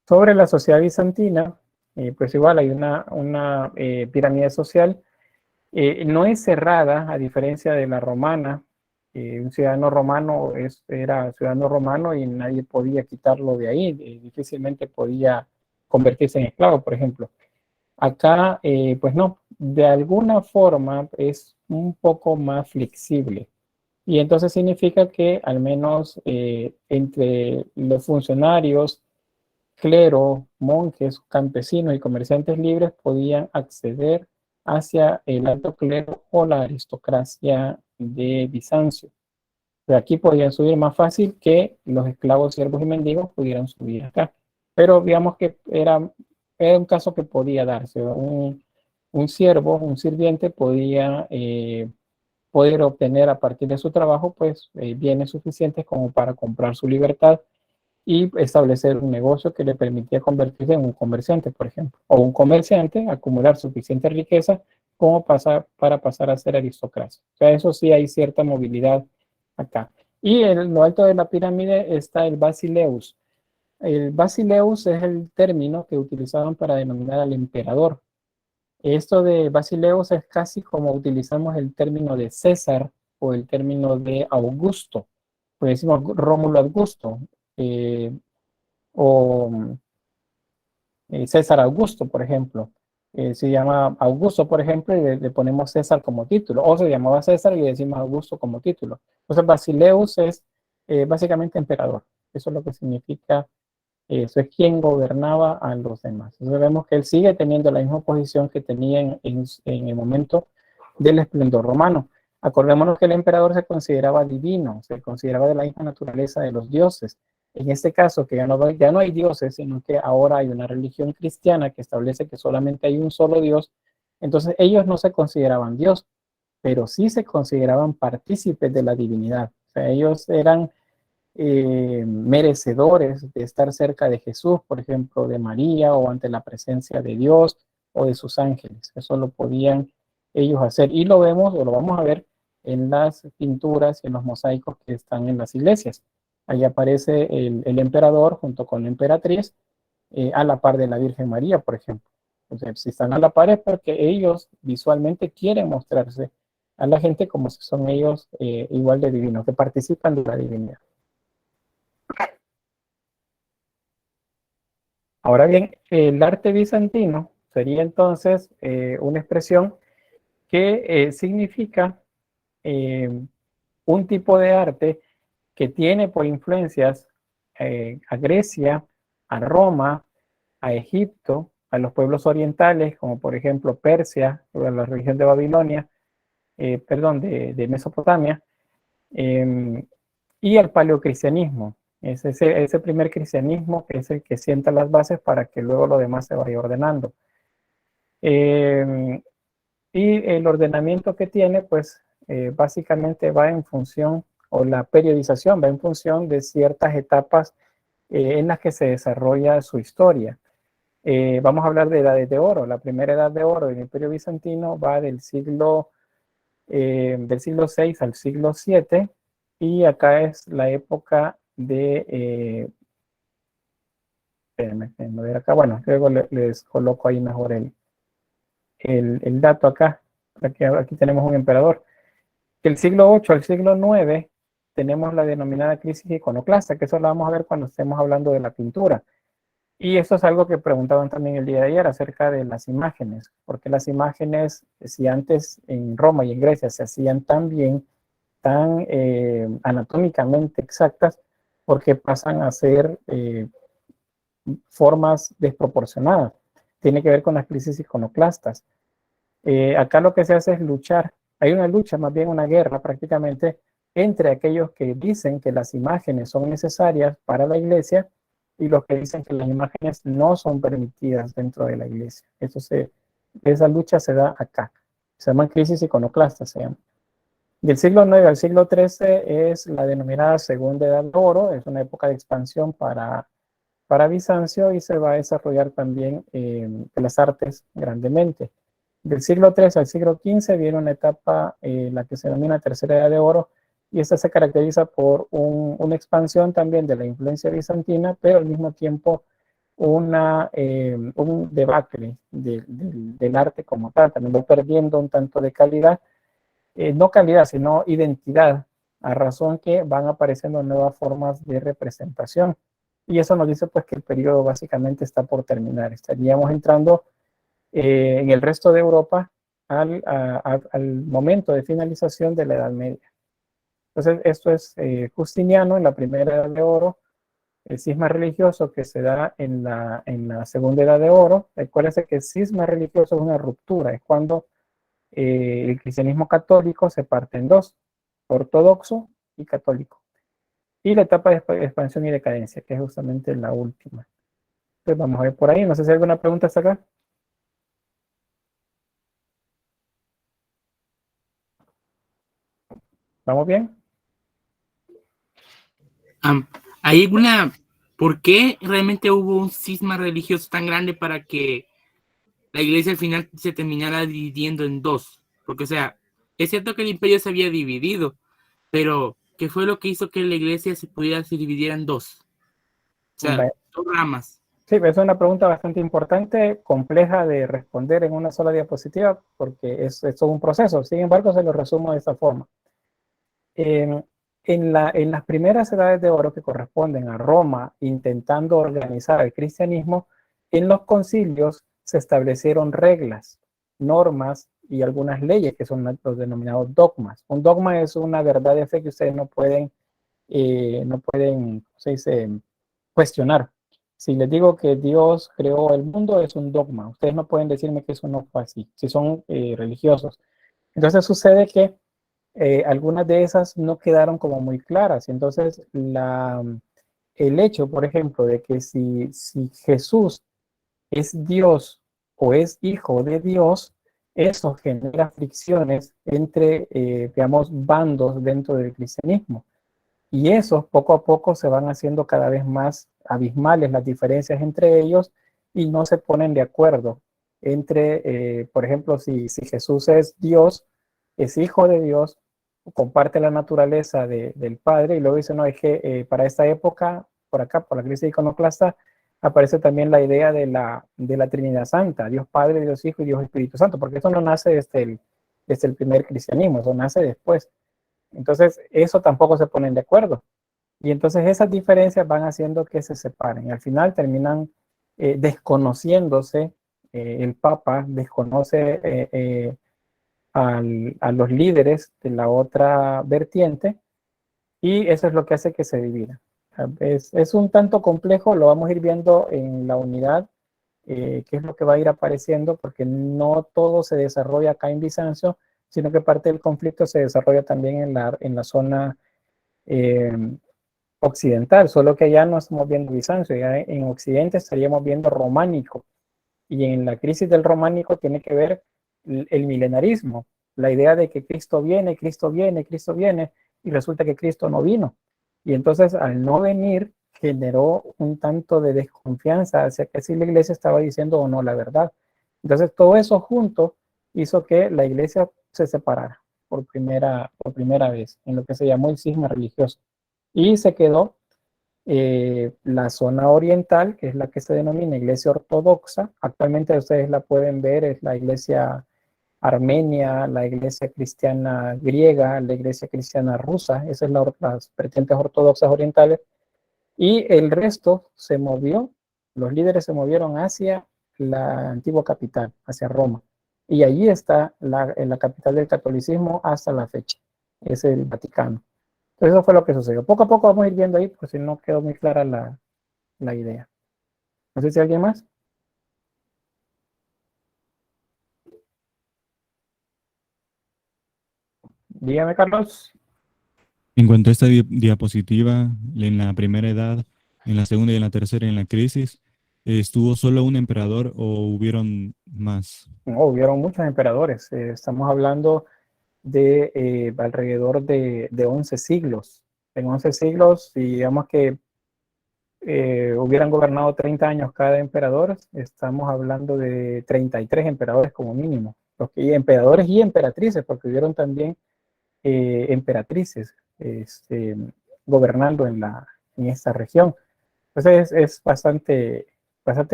Speaker 1: Sobre la sociedad bizantina, pues igual hay una pirámide social. No es cerrada, a diferencia de la romana. Un ciudadano romano era ciudadano romano y nadie podía quitarlo de ahí. Difícilmente podía convertirse en esclavo, por ejemplo. Acá, pues no, de alguna forma es un poco más flexible. Y entonces significa que al menos entre los funcionarios, clero, monjes, campesinos y comerciantes libres podían acceder hacia el alto clero o la aristocracia de Bizancio. De aquí podían subir más fácil que los esclavos, siervos y mendigos pudieran subir acá. Pero digamos que era un caso que podía darse. Un siervo, un sirviente podía poder obtener a partir de su trabajo pues bienes suficientes como para comprar su libertad y establecer un negocio que le permitía convertirse en un comerciante, por ejemplo, o un comerciante acumular suficiente riqueza como para pasar a ser aristocracia. O sea, eso sí hay cierta movilidad acá. Y en lo alto de la pirámide está el basileus. El basileus es el término que utilizaban para denominar al emperador. Esto de basileus es casi como utilizamos el término de César o el término de Augusto. Pues decimos Rómulo Augusto. O César Augusto, por ejemplo. Se llama Augusto, por ejemplo, y le ponemos César como título, o se llamaba César y le decimos Augusto como título. Entonces, Basileus es básicamente emperador. Eso es lo que significa, eso es quien gobernaba a los demás. Entonces, vemos que él sigue teniendo la misma posición que tenía en el momento del esplendor romano. Acordémonos que el emperador se consideraba divino, se consideraba de la misma naturaleza de los dioses. En este caso, que ya no hay dioses, sino que ahora hay una religión cristiana que establece que solamente hay un solo Dios, entonces ellos no se consideraban Dios, pero sí se consideraban partícipes de la divinidad. O sea, ellos eran merecedores de estar cerca de Jesús, por ejemplo, de María, o ante la presencia de Dios o de sus ángeles. Eso lo podían ellos hacer. Y lo vemos, o lo vamos a ver en las pinturas y en los mosaicos que están en las iglesias. Ahí aparece el emperador junto con la emperatriz a la par de la Virgen María, por ejemplo. Entonces, si están a la par es porque ellos visualmente quieren mostrarse a la gente como si son ellos igual de divinos, que participan de la divinidad. Ahora bien, el arte bizantino sería entonces una expresión que significa un tipo de arte que tiene por influencias a Grecia, a Roma, a Egipto, a los pueblos orientales, como por ejemplo Persia, o la región de Babilonia, de Mesopotamia, y al paleocristianismo. Es ese primer cristianismo que es el que sienta las bases para que luego lo demás se vaya ordenando. Y el ordenamiento que tiene, pues básicamente va en función, o la periodización va en función de ciertas etapas en las que se desarrolla su historia. Vamos a hablar de edades de oro. La primera edad de oro del Imperio Bizantino va del siglo VI al siglo VII, y acá es la época de... déjenme ver acá. Bueno, luego les coloco ahí mejor el dato acá. Aquí tenemos un emperador. Del siglo VIII al siglo IX tenemos la denominada crisis iconoclasta, que eso lo vamos a ver cuando estemos hablando de la pintura. Y eso es algo que preguntaban también el día de ayer acerca de las imágenes, porque las imágenes, si antes en Roma y en Grecia se hacían tan bien, tan anatómicamente exactas, porque pasan a ser formas desproporcionadas. Tiene que ver con las crisis iconoclastas. Acá lo que se hace es luchar. Hay una lucha, más bien una guerra prácticamente, entre aquellos que dicen que las imágenes son necesarias para la iglesia y los que dicen que las imágenes no son permitidas dentro de la iglesia. Esa lucha se da acá. Se llaman crisis iconoclastas, se llama. Del siglo IX al siglo XIII es la denominada Segunda Edad de Oro, es una época de expansión para Bizancio, y se va a desarrollar también las artes grandemente. Del siglo III al siglo XV viene una etapa, la que se denomina Tercera Edad de Oro, y esta se caracteriza por una expansión también de la influencia bizantina, pero al mismo tiempo un debacle del arte como tal. También va perdiendo un tanto de calidad, no calidad, sino identidad, a razón que van apareciendo nuevas formas de representación. Y eso nos dice pues que el periodo básicamente está por terminar. Estaríamos entrando en el resto de Europa al momento de finalización de la Edad Media. Entonces, esto es Justiniano en la primera Edad de Oro, el cisma religioso que se da en la segunda Edad de Oro. Recuérdense que el cisma religioso es una ruptura, es cuando el cristianismo católico se parte en dos, ortodoxo y católico. Y la etapa de expansión y decadencia, que es justamente la última. Entonces vamos a ver por ahí, no sé si hay alguna pregunta hasta acá. ¿Vamos bien?
Speaker 6: ¿Hay alguna... ¿Por qué realmente hubo un cisma religioso tan grande para que la iglesia al final se terminara dividiendo en dos? Porque, o sea, es cierto que el imperio se había dividido, pero ¿qué fue lo que hizo que la iglesia se dividiera en dos? O sea, dos ramas.
Speaker 1: Sí, es una pregunta bastante importante, compleja de responder en una sola diapositiva, porque es todo un proceso. Sin embargo, se lo resumo de esta forma. En las primeras edades de oro que corresponden a Roma, intentando organizar el cristianismo, en los concilios se establecieron reglas, normas y algunas leyes que son los denominados dogmas. Un dogma es una verdad de fe que ustedes no pueden, ¿cómo se dice?, cuestionar. Si les digo que Dios creó el mundo, es un dogma. Ustedes no pueden decirme que eso no fue así, si son religiosos. Entonces sucede que algunas de esas no quedaron como muy claras. Entonces, el hecho, por ejemplo, de que si Jesús es Dios o es hijo de Dios, eso genera fricciones entre, digamos, bandos dentro del cristianismo. Y esos poco a poco se van haciendo cada vez más abismales las diferencias entre ellos y no se ponen de acuerdo entre, por ejemplo, si Jesús es Dios, es hijo de Dios, comparte la naturaleza del Padre, y luego dice, no, es que para esta época, por acá, por la crisis iconoclasta, aparece también la idea de la Trinidad Santa, Dios Padre, Dios Hijo y Dios Espíritu Santo, porque eso no nace desde el primer cristianismo, eso nace después. Entonces, eso tampoco se ponen de acuerdo. Y entonces esas diferencias van haciendo que se separen. Al final terminan desconociéndose, el Papa desconoce a los líderes de la otra vertiente, y eso es lo que hace que se divida. Es un tanto complejo, lo vamos a ir viendo en la unidad, qué es lo que va a ir apareciendo, porque no todo se desarrolla acá en Bizancio, sino que parte del conflicto se desarrolla también en la zona occidental, solo que ya no estamos viendo Bizancio, ya en Occidente estaríamos viendo románico, Y en la crisis del románico tiene que ver el milenarismo, la idea de que Cristo viene, Cristo viene, Cristo viene, y resulta que Cristo no vino. Y entonces al no venir generó un tanto de desconfianza hacia que si la iglesia estaba diciendo o no la verdad. Entonces todo eso junto hizo que la iglesia se separara por primera vez en lo que se llamó el cisma religioso. Y se quedó la zona oriental, que es la que se denomina iglesia ortodoxa. Actualmente ustedes la pueden ver, es la iglesia armenia, la iglesia cristiana griega, la iglesia cristiana rusa, esas son las vertientes ortodoxas orientales, y el resto se movió, los líderes se movieron hacia la antigua capital, hacia Roma, y allí está la capital del catolicismo hasta la fecha, es el Vaticano. Entonces eso fue lo que sucedió. Poco a poco vamos a ir viendo ahí, por si no quedó muy clara la idea. No sé si alguien más. Dígame, Carlos.
Speaker 4: En cuanto a esta diapositiva, en la primera edad, en la segunda y en la tercera, en la crisis, ¿estuvo solo un emperador o hubieron más?
Speaker 1: No, hubieron muchos emperadores. Estamos hablando de alrededor de 11 siglos. En 11 siglos, digamos que hubieran gobernado 30 años cada emperador, estamos hablando de 33 emperadores como mínimo. Emperadores y emperatrices, porque hubieron también emperatrices gobernando en esta región. Entonces es bastante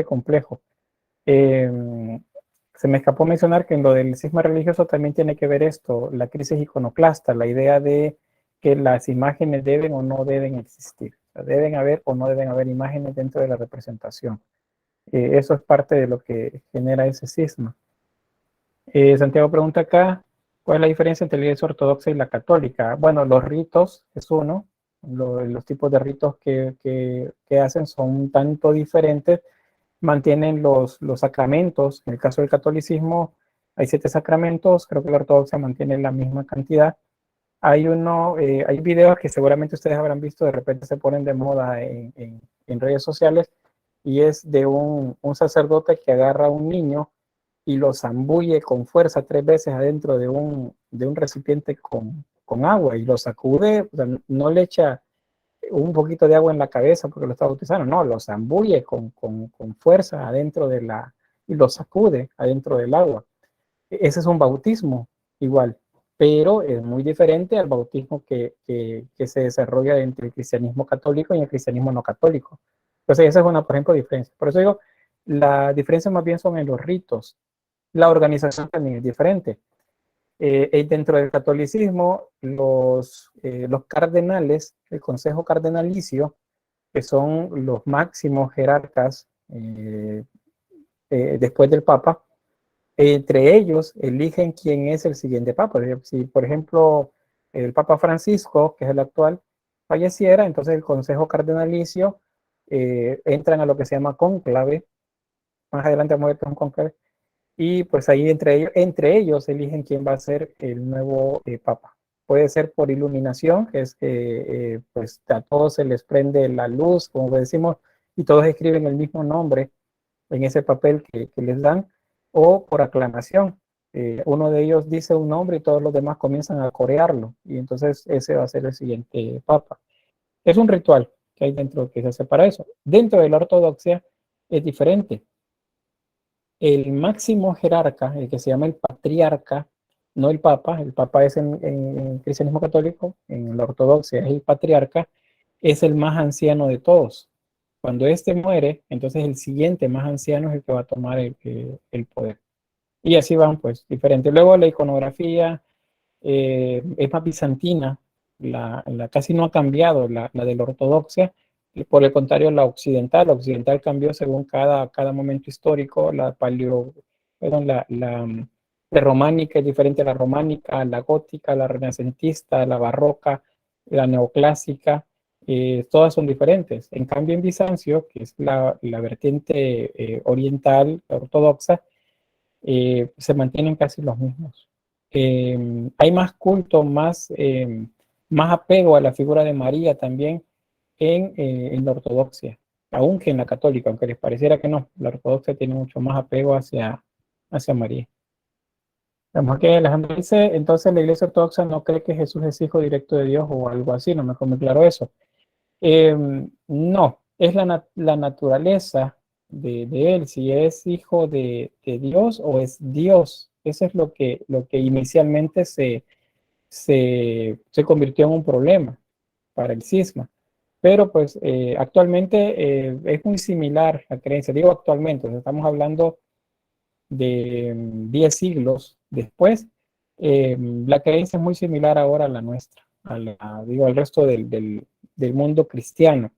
Speaker 1: complejo. Se me escapó mencionar que en lo del cisma religioso también tiene que ver esto, la crisis iconoclasta, la idea de que las imágenes deben o no deben existir. O sea, deben haber o no deben haber imágenes dentro de la representación. Eso es parte de lo que genera ese cisma. Santiago pregunta acá, ¿cuál es la diferencia entre la iglesia ortodoxa y la católica? Bueno, los ritos es uno, los tipos de ritos que hacen son un tanto diferentes, mantienen los sacramentos. En el caso del catolicismo hay 7 sacramentos, creo que la ortodoxia mantiene la misma cantidad. Hay videos que seguramente ustedes habrán visto, de repente se ponen de moda en redes sociales, y es de un sacerdote que agarra a un niño y lo zambulle con fuerza 3 veces adentro de un recipiente con agua y lo sacude, o sea, no le echa un poquito de agua en la cabeza porque lo está bautizando, no, lo zambulle con fuerza adentro y lo sacude adentro del agua. Ese es un bautismo igual, pero es muy diferente al bautismo que se desarrolla entre el cristianismo católico y el cristianismo no católico. Entonces esa es una, por ejemplo, diferencia. Por eso digo, la diferencia más bien son en los ritos. La organización también es diferente. Dentro del catolicismo, los cardenales, el Consejo Cardenalicio, que son los máximos jerarcas después del Papa, entre ellos eligen quién es el siguiente Papa. Si, por ejemplo, el Papa Francisco, que es el actual, falleciera, entonces el Consejo Cardenalicio entran a lo que se llama cónclave. Más adelante vamos a ver qué es un cónclave. Y pues ahí entre ellos eligen quién va a ser el nuevo papa. Puede ser por iluminación, que es que pues a todos se les prende la luz, como decimos, y todos escriben el mismo nombre en ese papel que les dan, o por aclamación. Uno de ellos dice un nombre y todos los demás comienzan a corearlo, y entonces ese va a ser el siguiente papa. Es un ritual que hay dentro que se hace para eso. Dentro de la ortodoxia es diferente. El máximo jerarca, el que se llama el patriarca, no el papa es en el cristianismo católico, en la ortodoxia es el patriarca, es el más anciano de todos. Cuando éste muere, entonces el siguiente más anciano es el que va a tomar el poder. Y así van, pues, diferentes. Luego la iconografía es más bizantina, casi no ha cambiado la de la ortodoxia. Y por el contrario, la occidental cambió según cada momento histórico. La románica es diferente a la románica, la gótica, la renacentista, la barroca, la neoclásica, todas son diferentes. En cambio, en Bizancio, que es la vertiente oriental, ortodoxa, se mantienen casi los mismos. Hay más culto, más apego a la figura de María también en la ortodoxia. aunque en la católica, aunque les pareciera que no, la ortodoxa tiene mucho más apego hacia María. Vamos aquí, Alejandro dice, entonces la iglesia ortodoxa no cree que Jesús es hijo directo de Dios o algo así, no me quedó muy claro eso. No, es la naturaleza de él, si es hijo de Dios o es Dios. Eso es lo que inicialmente se convirtió en un problema para el cisma. Pero pues actualmente es muy similar la creencia. Digo actualmente, o sea, estamos hablando de 10 siglos después. La creencia es muy similar ahora a la nuestra, digo, al resto del mundo cristiano.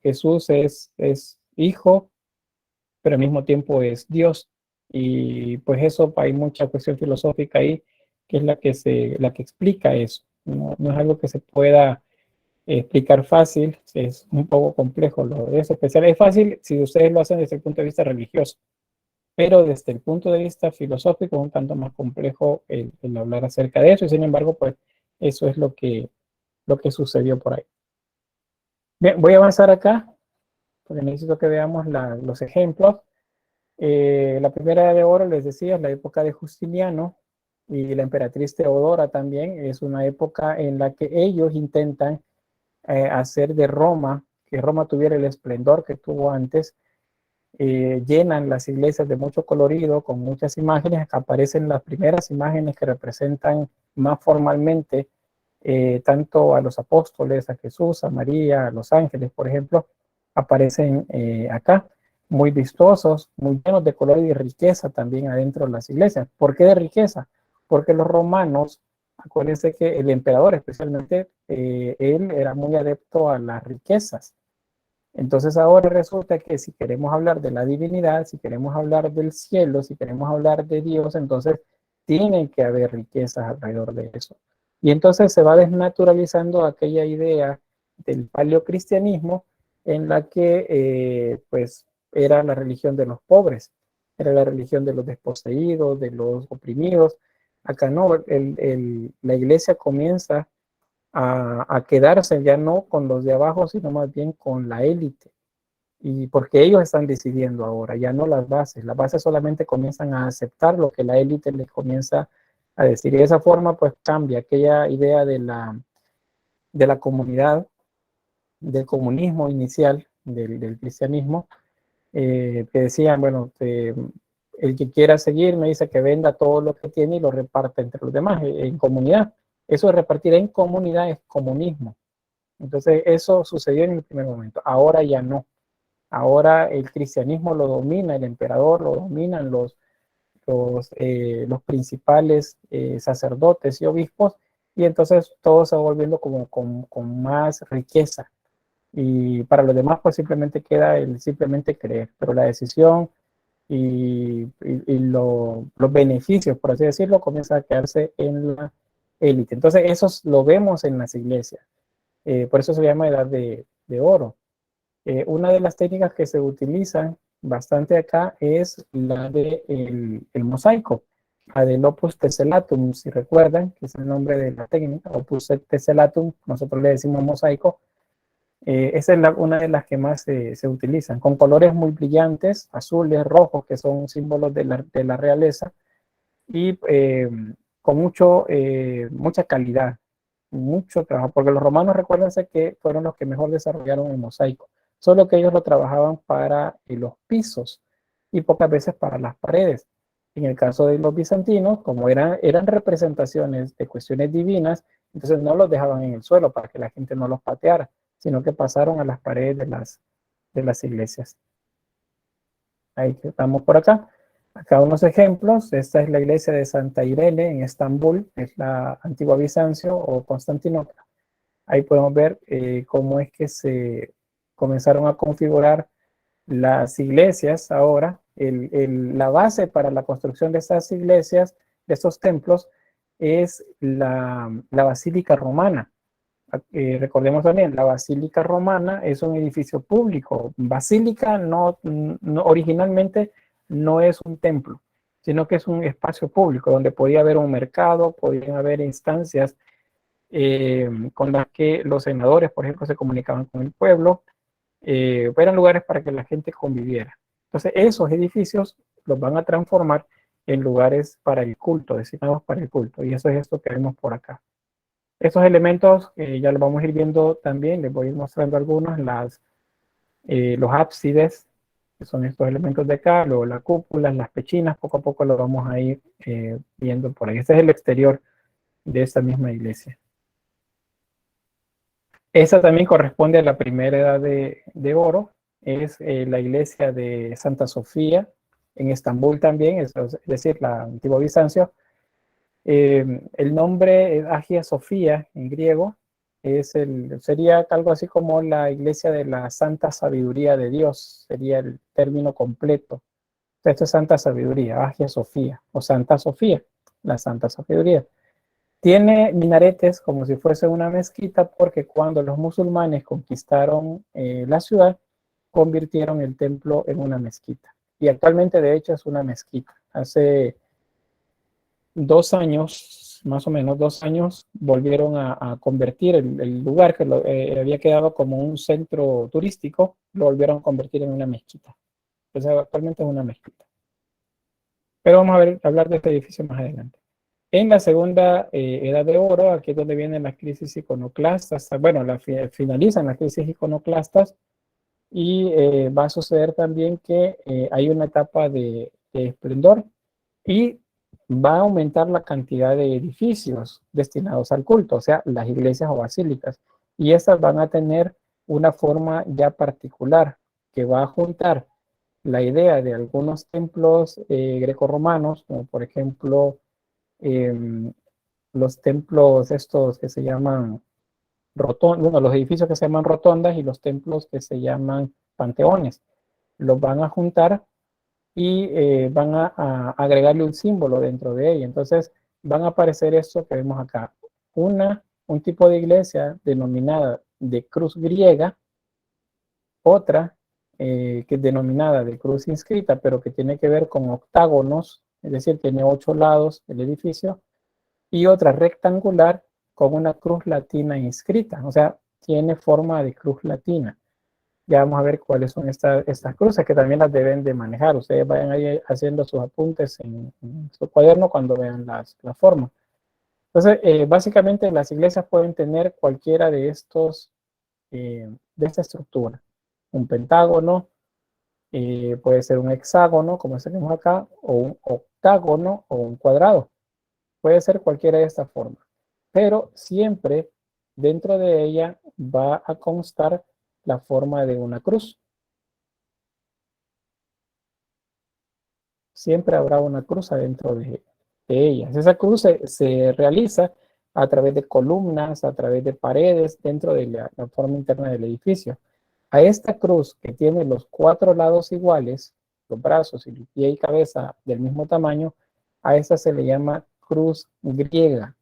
Speaker 1: Jesús es hijo, pero al mismo tiempo es Dios. Y pues eso, hay mucha cuestión filosófica ahí, que es la que explica eso. No es algo que se pueda explicar fácil, es un poco complejo lo de eso. Especial es fácil si ustedes lo hacen desde el punto de vista religioso, pero desde el punto de vista filosófico es un tanto más complejo el hablar acerca de eso, y sin embargo, pues eso es lo que sucedió por ahí. Bien, voy a avanzar acá, porque necesito que veamos los ejemplos. La primera edad de oro, les decía, es la época de Justiniano, y la emperatriz Teodora también es una época en la que ellos intentan hacer de Roma, que Roma tuviera el esplendor que tuvo antes. Llenan las iglesias de mucho colorido, con muchas imágenes. Aparecen las primeras imágenes que representan más formalmente tanto a los apóstoles, a Jesús, a María, a los ángeles, por ejemplo, aparecen acá, muy vistosos, muy llenos de color y de riqueza también adentro de las iglesias. ¿Por qué de riqueza? Porque los romanos, acuérdense que el emperador especialmente, él era muy adepto a las riquezas. Entonces ahora resulta que si queremos hablar de la divinidad, si queremos hablar del cielo, si queremos hablar de Dios, entonces tiene que haber riquezas alrededor de eso. Y entonces se va desnaturalizando aquella idea del paleocristianismo en la que pues era la religión de los pobres, era la religión de los desposeídos, de los oprimidos. Acá no, la iglesia comienza a quedarse ya no con los de abajo, sino más bien con la élite. Y porque ellos están decidiendo ahora, ya no las bases solamente comienzan a aceptar lo que la élite les comienza a decir. Y de esa forma pues cambia aquella idea de la comunidad, del comunismo inicial, del cristianismo, que decían, bueno, el que quiera seguir me dice que venda todo lo que tiene y lo reparte entre los demás en comunidad. Eso de repartir en comunidad es comunismo. Entonces eso sucedió en el primer momento. Ahora ya no. Ahora el cristianismo lo domina el emperador, lo dominan los principales sacerdotes y obispos, y entonces todo se va volviendo como con más riqueza. Y para los demás pues simplemente queda el simplemente creer, pero la decisión y los beneficios, por así decirlo, comienzan a quedarse en la élite. Entonces eso lo vemos en las iglesias. Por eso se llama edad de oro. Una de las técnicas que se utilizan bastante acá es la del el mosaico, la del opus tessellatum, si recuerdan, que es el nombre de la técnica, opus tessellatum, nosotros le decimos mosaico. Esa es una de las que más se utilizan, con colores muy brillantes, azules, rojos, que son símbolos de la realeza, y con mucha calidad, mucho trabajo, porque los romanos, recuérdense que fueron los que mejor desarrollaron el mosaico, solo que ellos lo trabajaban para los pisos y pocas veces para las paredes. En el caso de los bizantinos, como eran representaciones de cuestiones divinas, entonces no los dejaban en el suelo para que la gente no los pateara, sino que pasaron a las paredes de las iglesias. Ahí estamos por acá. Acá unos ejemplos. Esta es la iglesia de Santa Irene en Estambul, es la antigua Bizancio o Constantinopla. Ahí podemos ver cómo es que se comenzaron a configurar las iglesias ahora. La base para la construcción de estas iglesias, de estos templos, es la Basílica Romana. Recordemos también, la Basílica Romana es un edificio público. Basílica originalmente no es un templo, sino que es un espacio público donde podía haber un mercado, podían haber instancias con las que los senadores, por ejemplo, se comunicaban con el pueblo, eran lugares para que la gente conviviera. Entonces, esos edificios los van a transformar en lugares para el culto, designados para el culto, y eso es esto que vemos por acá. Estos elementos ya los vamos a ir viendo también, les voy a ir mostrando algunos, los ábsides, que son estos elementos de acá, luego las cúpulas, las pechinas, poco a poco lo vamos a ir viendo por ahí. Este es el exterior de esta misma iglesia. Esa también corresponde a la primera edad de oro, es la iglesia de Santa Sofía, en Estambul también, es decir, la antigua Bizancio. El nombre es Hagia Sofía en griego, sería algo así como la iglesia de la Santa Sabiduría de Dios, sería el término completo. Esto es Santa Sabiduría, Hagia Sofía, o Santa Sofía, la Santa Sabiduría. Tiene minaretes como si fuese una mezquita, porque cuando los musulmanes conquistaron la ciudad, convirtieron el templo en una mezquita. Y actualmente, de hecho, es una mezquita. Hace 2 años, más o menos 2 años, volvieron a convertir el lugar que había quedado como un centro turístico, lo volvieron a convertir en una mezquita. Entonces, actualmente es una mezquita. Pero vamos a hablar de este edificio más adelante. En la segunda edad de oro, aquí es donde vienen las crisis iconoclastas, bueno, finalizan las crisis iconoclastas, y va a suceder también que hay una etapa de esplendor, y va a aumentar la cantidad de edificios destinados al culto, o sea, las iglesias o basílicas, y estas van a tener una forma ya particular, que va a juntar la idea de algunos templos grecorromanos, como por ejemplo los templos estos que se llaman rotondas, los edificios que se llaman rotondas, y los templos que se llaman panteones. Los van a juntar y van a agregarle un símbolo dentro de ella. Entonces van a aparecer esto que vemos acá. Un tipo de iglesia denominada de cruz griega, otra que es denominada de cruz inscrita, pero que tiene que ver con octágonos, es decir, tiene 8 lados el edificio, y otra rectangular con una cruz latina inscrita, o sea, tiene forma de cruz latina. Ya vamos a ver cuáles son estas cruces, que también las deben de manejar. Ustedes vayan ahí haciendo sus apuntes en su cuaderno cuando vean las formas. Entonces, básicamente las iglesias pueden tener cualquiera de esta estructura. Un pentágono, puede ser un hexágono, como tenemos acá, o un octágono o un cuadrado. Puede ser cualquiera de estas formas. Pero siempre dentro de ella va a constar la forma de una cruz. Siempre habrá una cruz adentro de ellas. Esa cruz se realiza a través de columnas, a través de paredes, dentro de la forma interna del edificio. A esta cruz, que tiene los 4 lados iguales, los brazos y el pie y cabeza del mismo tamaño, a esta se le llama cruz griega.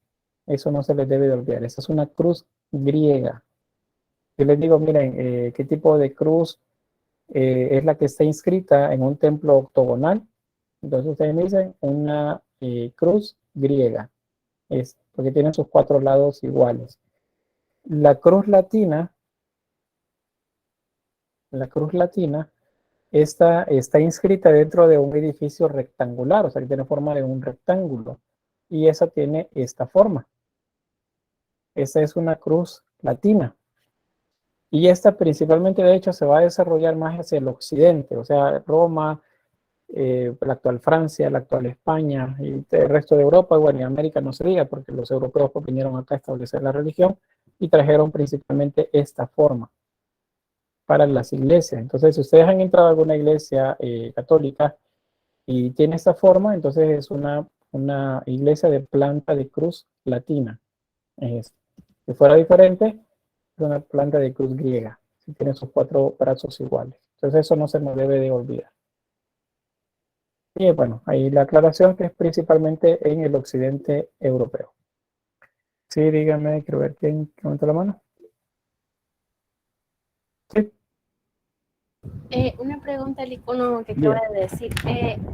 Speaker 1: Eso no se les debe de olvidar. Esa es una cruz griega. Yo les digo, miren, qué tipo de cruz es la que está inscrita en un templo octogonal. Entonces ustedes me dicen una cruz griega. Es porque tienen sus 4 lados iguales. La cruz latina, está inscrita dentro de un edificio rectangular, o sea que tiene forma de un rectángulo. Y esa tiene esta forma. Esta es una cruz latina. Y esta principalmente, de hecho, se va a desarrollar más hacia el occidente, o sea, Roma, la actual Francia, la actual España y el resto de Europa, bueno, y América no se diga, porque los europeos vinieron acá a establecer la religión y trajeron principalmente esta forma para las iglesias. Entonces, si ustedes han entrado a alguna iglesia católica y tiene esta forma, entonces es una iglesia de planta de cruz latina. Si fuera diferente, es una planta de cruz griega, si tiene sus 4 brazos iguales. Entonces eso no se nos debe de olvidar. Y bueno, ahí la aclaración, que es principalmente en el occidente europeo. Sí, díganme, quiero ver quién levantó la mano. Sí.
Speaker 3: Una pregunta al icono que acaba de decir.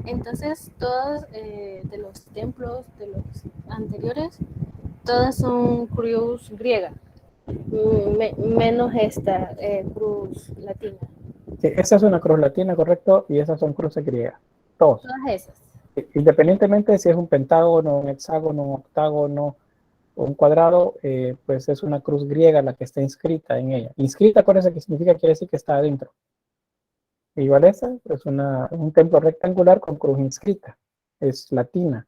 Speaker 3: Entonces, todos de los templos de los anteriores, todas son cruz griega. Menos esta cruz latina.
Speaker 1: Sí, esa es una cruz latina, correcto, y esas son cruces griegas. Todos.
Speaker 3: Todas esas.
Speaker 1: Independientemente de si es un pentágono, un hexágono, un octágono o un cuadrado, pues es una cruz griega la que está inscrita en ella. Inscrita, acuérdense que significa, quiere decir que está adentro. Igual esa es un templo rectangular con cruz inscrita. Es latina,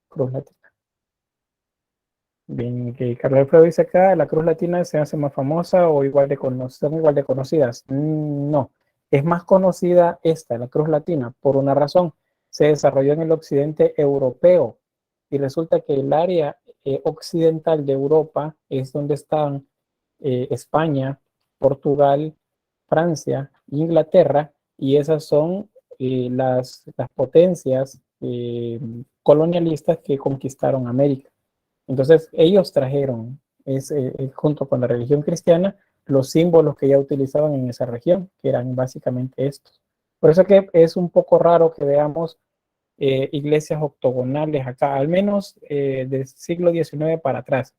Speaker 1: cruz latina. Bien, que Carlos Alfredo dice acá, la cruz latina se hace más famosa o son igual de conocidas. No, es más conocida esta, la cruz latina, por una razón. Se desarrolló en el occidente europeo y resulta que el área occidental de Europa es donde están España, Portugal, Francia, Inglaterra, y esas son las potencias colonialistas que conquistaron América. Entonces, ellos trajeron, junto con la religión cristiana, los símbolos que ya utilizaban en esa región, que eran básicamente estos. Por eso que es un poco raro que veamos iglesias octogonales acá, al menos del siglo XIX para atrás.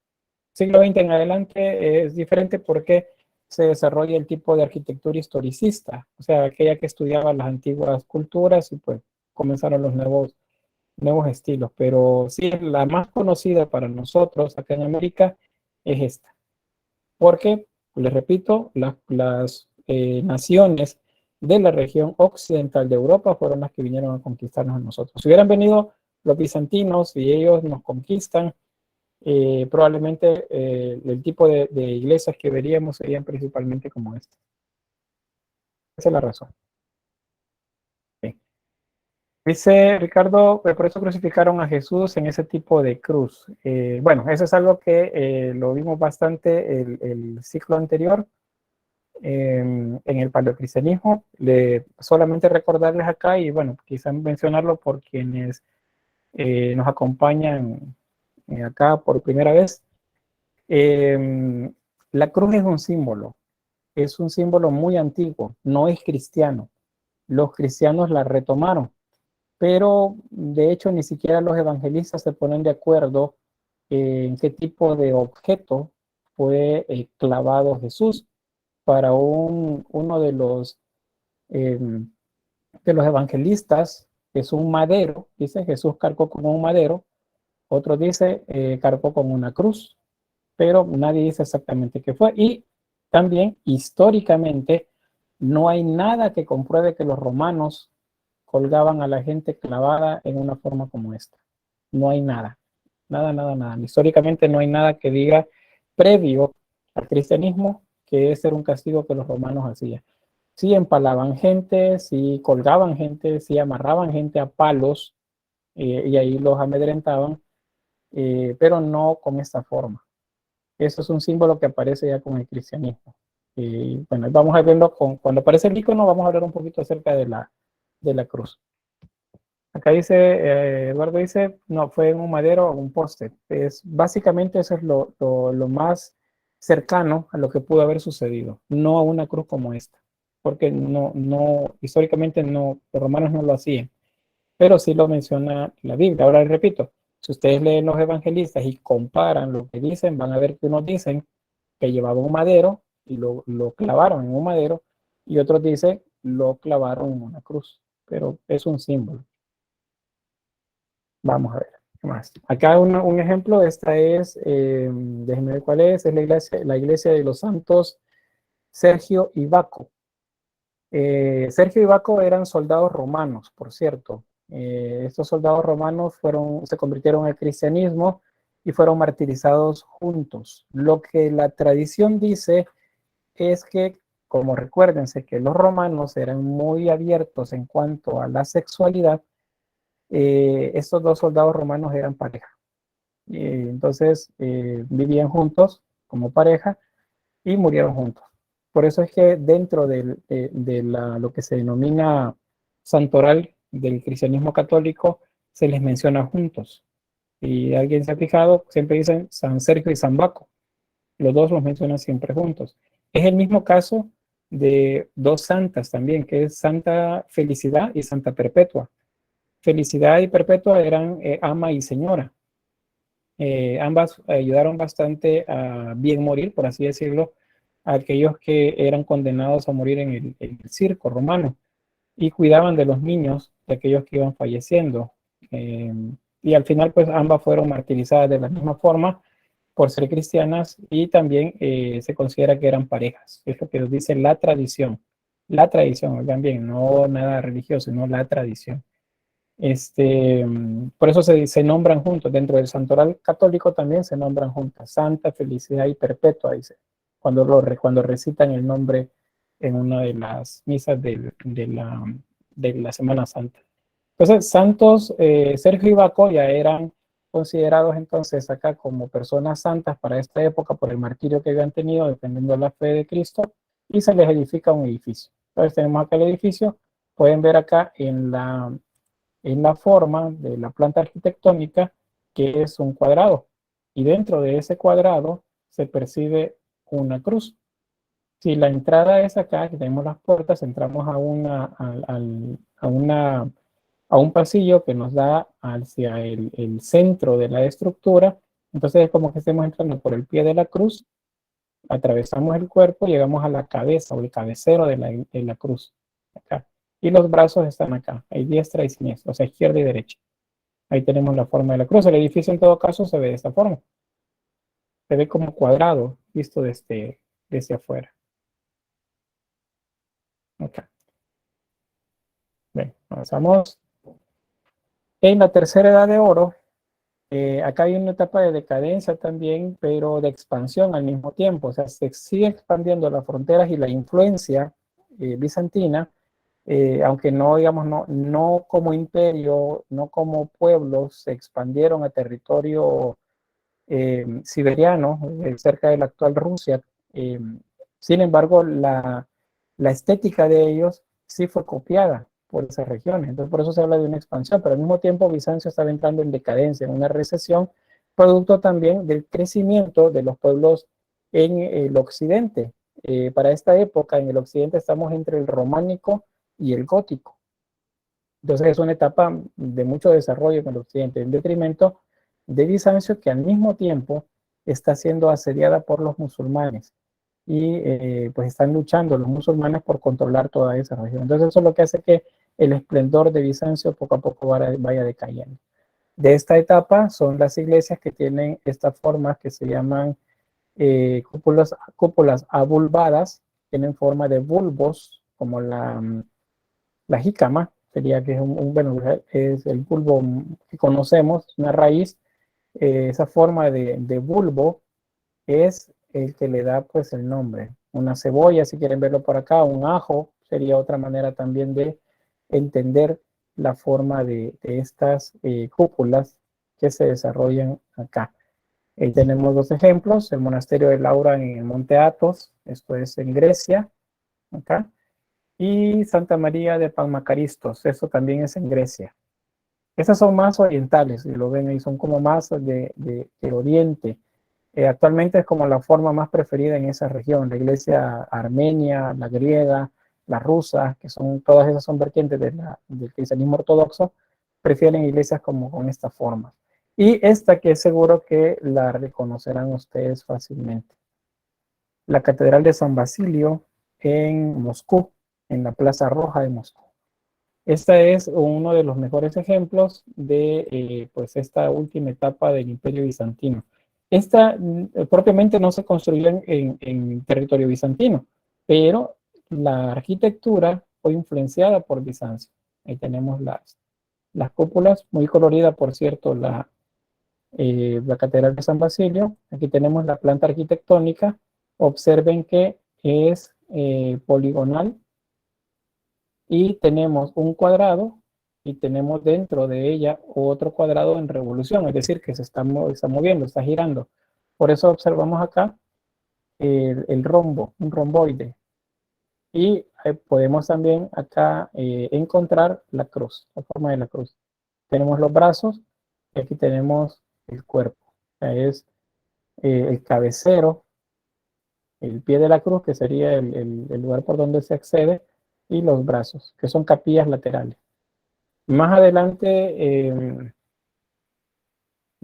Speaker 1: Siglo XX en adelante es diferente porque se desarrolla el tipo de arquitectura historicista, o sea, aquella que estudiaba las antiguas culturas y pues comenzaron los nuevos estilos, pero sí, la más conocida para nosotros acá en América es esta, porque, les repito, las naciones de la región occidental de Europa fueron las que vinieron a conquistarnos a nosotros. Si hubieran venido los bizantinos y ellos nos conquistan, probablemente el tipo de iglesias que veríamos serían principalmente como esta. Esa es la razón. Sí. Dice Ricardo, por eso crucificaron a Jesús en ese tipo de cruz. Bueno, eso es algo que lo vimos bastante el ciclo anterior en el paleocristianismo. Solamente recordarles acá y bueno, quizás mencionarlo por quienes nos acompañan acá por primera vez. La cruz es un símbolo muy antiguo, no es cristiano. Los cristianos la retomaron, pero de hecho ni siquiera los evangelistas se ponen de acuerdo en qué tipo de objeto fue clavado Jesús. Para uno eh, de los evangelistas es un madero, dice Jesús cargó con un madero, otro dice cargó con una cruz, pero nadie dice exactamente qué fue. Y también históricamente no hay nada que compruebe que los romanos colgaban a la gente clavada en una forma como esta. No hay nada, nada. Históricamente no hay nada que diga previo al cristianismo que ese era un castigo que los romanos hacían. Sí empalaban gente, sí colgaban gente, sí amarraban gente a palos y ahí los amedrentaban, pero no con esta forma. Eso es un símbolo que aparece ya con el cristianismo. Y bueno, vamos a verlo cuando aparece el icono, vamos a hablar un poquito acerca de la cruz. Acá dice, Eduardo dice, no, fue en un madero o un poste. Básicamente eso es lo más cercano a lo que pudo haber sucedido, no a una cruz como esta, porque históricamente los romanos no lo hacían, pero sí lo menciona la Biblia. Ahora les repito, si ustedes leen los evangelistas y comparan lo que dicen, van a ver que unos dicen que llevaba un madero y lo clavaron en un madero, y otros dicen lo clavaron en una cruz, pero es un símbolo. Vamos a ver, ¿qué más? Acá un ejemplo, esta es, déjenme ver cuál es la iglesia de los santos Sergio y Baco. Sergio y Baco eran soldados romanos, por cierto. Estos soldados romanos se convirtieron al cristianismo y fueron martirizados juntos. Lo que la tradición dice es que, como recuérdense que los romanos eran muy abiertos en cuanto a la sexualidad, estos dos soldados romanos eran pareja. Entonces vivían juntos como pareja y murieron juntos. Por eso es que dentro de lo que se denomina santoral del cristianismo católico, se les menciona juntos. Y alguien se ha fijado, siempre dicen San Sergio y San Baco. Los dos los mencionan siempre juntos. Es el mismo caso de dos santas también, que es Santa Felicidad y Santa Perpetua. Felicidad y Perpetua eran ama y señora. ambas ayudaron bastante a bien morir, por así decirlo, a aquellos que eran condenados a morir en el circo romano y cuidaban de los niños, de aquellos que iban falleciendo. Y al final, pues ambas fueron martirizadas de la misma forma por ser cristianas y también se considera que eran parejas. Es lo que nos dice la tradición. La tradición, oigan bien, no nada religioso, sino la tradición. Por eso se nombran juntos. Dentro del santoral católico también se nombran juntas. Santa, Felicidad y Perpetua, dice, cuando recitan el nombre en una de las misas de la Semana Santa. Entonces, santos Sergio y Baco ya eran considerados entonces acá como personas santas para esta época por el martirio que habían tenido, defendiendo la fe de Cristo, y se les edifica un edificio. Entonces tenemos acá el edificio, pueden ver acá en la forma de la planta arquitectónica, que es un cuadrado, y dentro de ese cuadrado se percibe una cruz. Si la entrada es acá, que tenemos las puertas, entramos a un pasillo que nos da hacia el centro de la estructura. Entonces es como que estemos entrando por el pie de la cruz, atravesamos el cuerpo, llegamos a la cabeza o el cabecero de la cruz, acá. Y los brazos están acá, hay diestra y siniestra, o sea, izquierda y derecha. Ahí tenemos la forma de la cruz. El edificio en todo caso se ve de esta forma. Se ve como cuadrado, visto desde afuera. Acá. Bien, avanzamos. En la tercera edad de oro, acá hay una etapa de decadencia también, pero de expansión al mismo tiempo. O sea, se sigue expandiendo las fronteras y la influencia bizantina, aunque no, digamos, no como imperio, no como pueblos, se expandieron a territorio siberiano, cerca de la actual Rusia. Sin embargo, la estética de ellos sí fue copiada por esas regiones. Entonces, por eso se habla de una expansión, pero al mismo tiempo Bizancio estaba entrando en decadencia, en una recesión, producto también del crecimiento de los pueblos en el occidente. Para esta época, en el occidente estamos entre el románico y el gótico. Entonces, es una etapa de mucho desarrollo en el occidente, en detrimento de Bizancio, que al mismo tiempo está siendo asediada por los musulmanes. Y pues están luchando los musulmanes por controlar toda esa región. Entonces eso es lo que hace que el esplendor de Bizancio poco a poco vaya decayendo. De esta etapa son las iglesias que tienen estas formas que se llaman cúpulas abulbadas, tienen forma de bulbos, como la jícama, sería que es bueno, es el bulbo que conocemos, una raíz. Esa forma de bulbo es el que le da pues el nombre. Una cebolla, si quieren verlo por acá, un ajo, sería otra manera también de entender la forma de estas cúpulas que se desarrollan acá. Ahí tenemos dos ejemplos, el monasterio de Laura en el Monte Athos, esto es en Grecia, acá, y Santa María de Palmacaristos, eso también es en Grecia. Estas son más orientales, si lo ven ahí, son como más del oriente. Actualmente es como la forma más preferida en esa región, la iglesia armenia, la griega, la rusa, que son todas esas son vertientes del cristianismo ortodoxo, prefieren iglesias como con esta forma. Y esta que es seguro que la reconocerán ustedes fácilmente. La Catedral de San Basilio en Moscú, en la Plaza Roja de Moscú. Esta es uno de los mejores ejemplos de pues esta última etapa del Imperio Bizantino. Esta propiamente no se construyó en territorio bizantino, pero la arquitectura fue influenciada por Bizancio. Ahí tenemos las cúpulas, muy colorida, por cierto, la Catedral de San Basilio. Aquí tenemos la planta arquitectónica. Observen que es poligonal y tenemos un cuadrado y tenemos dentro de ella otro cuadrado en revolución, es decir, que se está moviendo, está girando. Por eso observamos acá el rombo, un romboide. Y podemos también acá encontrar la cruz, la forma de la cruz. Tenemos los brazos y aquí tenemos el cuerpo. O sea, es el cabecero, el pie de la cruz, que sería el lugar por donde se accede, y los brazos, que son capillas laterales. Más adelante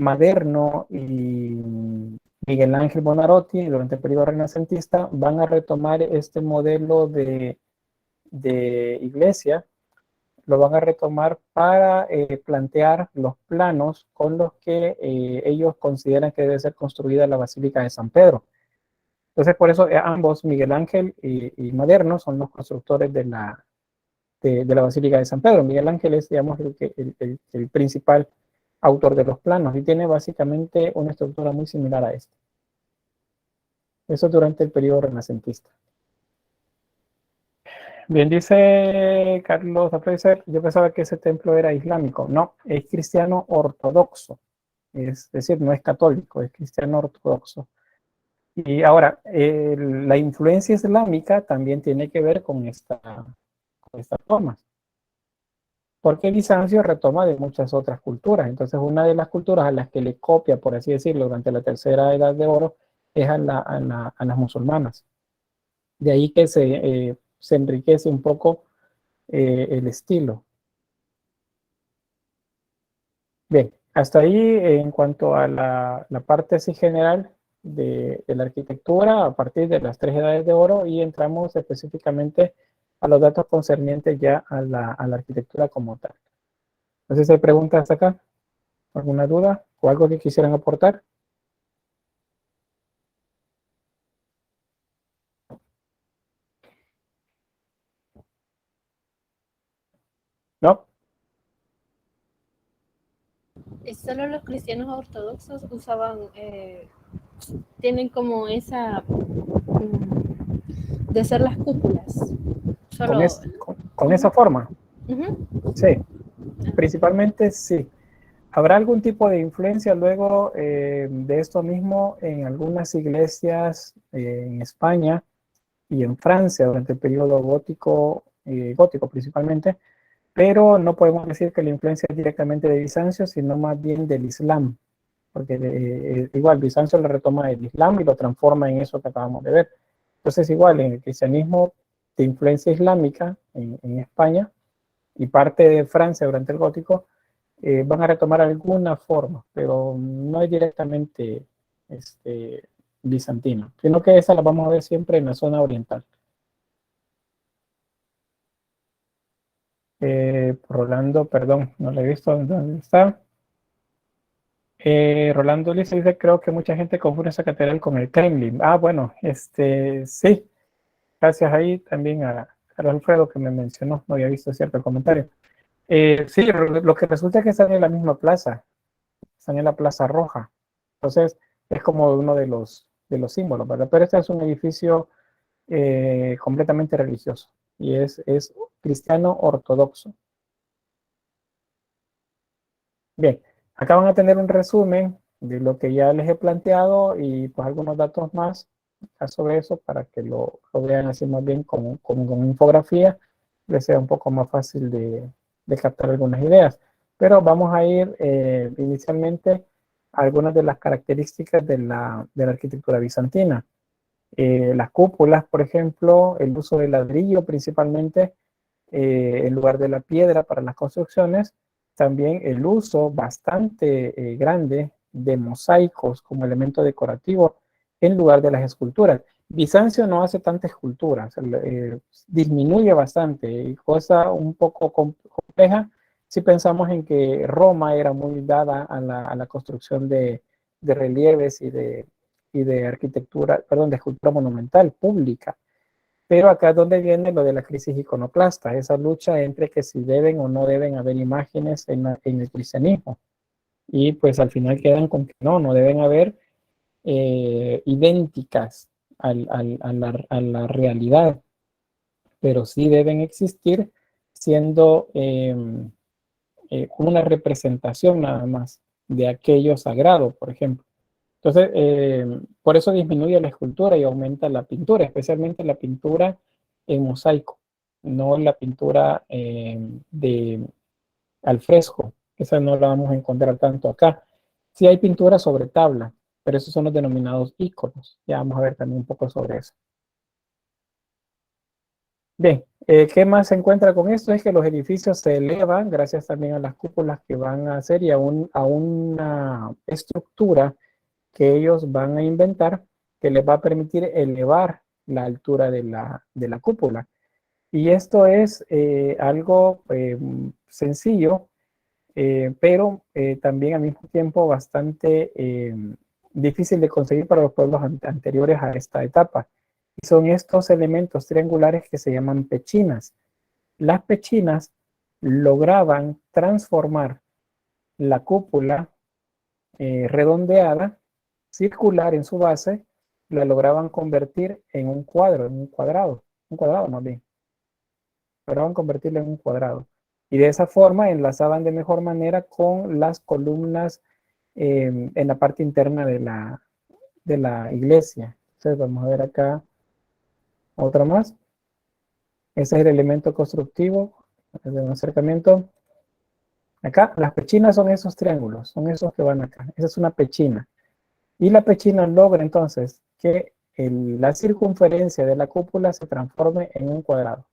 Speaker 1: Maderno y Miguel Ángel Buonarroti, durante el periodo renacentista, van a retomar este modelo de iglesia, lo van a retomar para plantear los planos con los que ellos consideran que debe ser construida la Basílica de San Pedro. Entonces, por eso ambos, Miguel Ángel y Maderno, son los constructores de la Basílica de San Pedro. Miguel Ángel es, digamos, el principal autor de los planos y tiene básicamente una estructura muy similar a esta. Eso durante el periodo renacentista. Bien, dice Carlos Apreiser, yo pensaba que ese templo era islámico. No, es cristiano ortodoxo. Es decir, no es católico, es cristiano ortodoxo. Y ahora, la influencia islámica también tiene que ver con estas tomas. Porque Bizancio retoma de muchas otras culturas. Entonces, una de las culturas a las que le copia, por así decirlo, durante la Tercera Edad de Oro, es a las musulmanas. De ahí que se enriquece un poco el estilo. Bien, hasta ahí en cuanto a la parte así general de la arquitectura a partir de las 3 edades de oro, y entramos específicamente a los datos concernientes ya a la arquitectura como tal. No sé si hay preguntas hasta acá, alguna duda o algo que quisieran aportar. ¿No?
Speaker 3: Solo los cristianos ortodoxos usaban, tienen como esa de hacer las cúpulas. Solo...
Speaker 1: Con esa forma.
Speaker 3: Uh-huh.
Speaker 1: Sí, principalmente sí. Habrá algún tipo de influencia luego de esto mismo en algunas iglesias en España y en Francia durante el periodo gótico principalmente, pero no podemos decir que la influencia es directamente de Bizancio, sino más bien del Islam, porque igual Bizancio lo retoma del Islam y lo transforma en eso que acabamos de ver. Entonces igual en el cristianismo de influencia islámica en España y parte de Francia durante el gótico, van a retomar alguna forma, pero no es directamente bizantina, sino que esa la vamos a ver siempre en la zona oriental. Rolando, perdón, no lo he visto, ¿dónde está? Rolando dice, creo que mucha gente confunde esa catedral con el Kremlin. Ah, bueno, sí, gracias ahí también a Carlos Alfredo que me mencionó, no había visto cierto comentario. Sí, lo que resulta es que están en la misma plaza, están en la Plaza Roja, entonces es como uno de los símbolos, ¿verdad? Pero este es un edificio completamente religioso y es cristiano ortodoxo. Bien, acá van a tener un resumen de lo que ya les he planteado y pues algunos datos más sobre eso para que lo vean así más bien con infografía, les sea un poco más fácil de captar algunas ideas. Pero vamos a ir inicialmente a algunas de las características de la arquitectura bizantina. Las cúpulas, por ejemplo, el uso del ladrillo principalmente en lugar de la piedra para las construcciones, también el uso bastante grande de mosaicos como elemento decorativo en lugar de las esculturas. Bizancio no hace tanta escultura, disminuye bastante, y cosa un poco compleja si pensamos en que Roma era muy dada a la construcción de relieves y de arquitectura, perdón, de escultura monumental pública. Pero acá es donde viene lo de la crisis iconoclasta, esa lucha entre que si deben o no deben haber imágenes en el cristianismo. Y pues al final quedan con que no deben haber idénticas a la realidad, pero sí deben existir siendo una representación nada más de aquello sagrado, por ejemplo. Entonces, por eso disminuye la escultura y aumenta la pintura, especialmente la pintura en mosaico, no la pintura al fresco. Esa no la vamos a encontrar tanto acá. Sí hay pintura sobre tabla, pero esos son los denominados íconos. Ya vamos a ver también un poco sobre eso. Bien, ¿qué más se encuentra con esto? Es que los edificios se elevan gracias también a las cúpulas que van a hacer y a una estructura que ellos van a inventar que les va a permitir elevar la altura de la cúpula. Y esto es algo sencillo, pero también al mismo tiempo bastante difícil de conseguir para los pueblos anteriores a esta etapa. Y son estos elementos triangulares que se llaman pechinas. Las pechinas lograban transformar la cúpula redondeada, circular en su base, la lograban convertir en un cuadrado más bien. Lograban convertirlo en un cuadrado. Y de esa forma enlazaban de mejor manera con las columnas en la parte interna de la iglesia. Entonces vamos a ver acá otra más. Ese es el elemento constructivo de un acercamiento. Acá las pechinas son esos triángulos, son esos que van acá. Esa es una pechina. Y la pechina logra entonces que la circunferencia de la cúpula se transforme en un cuadrado.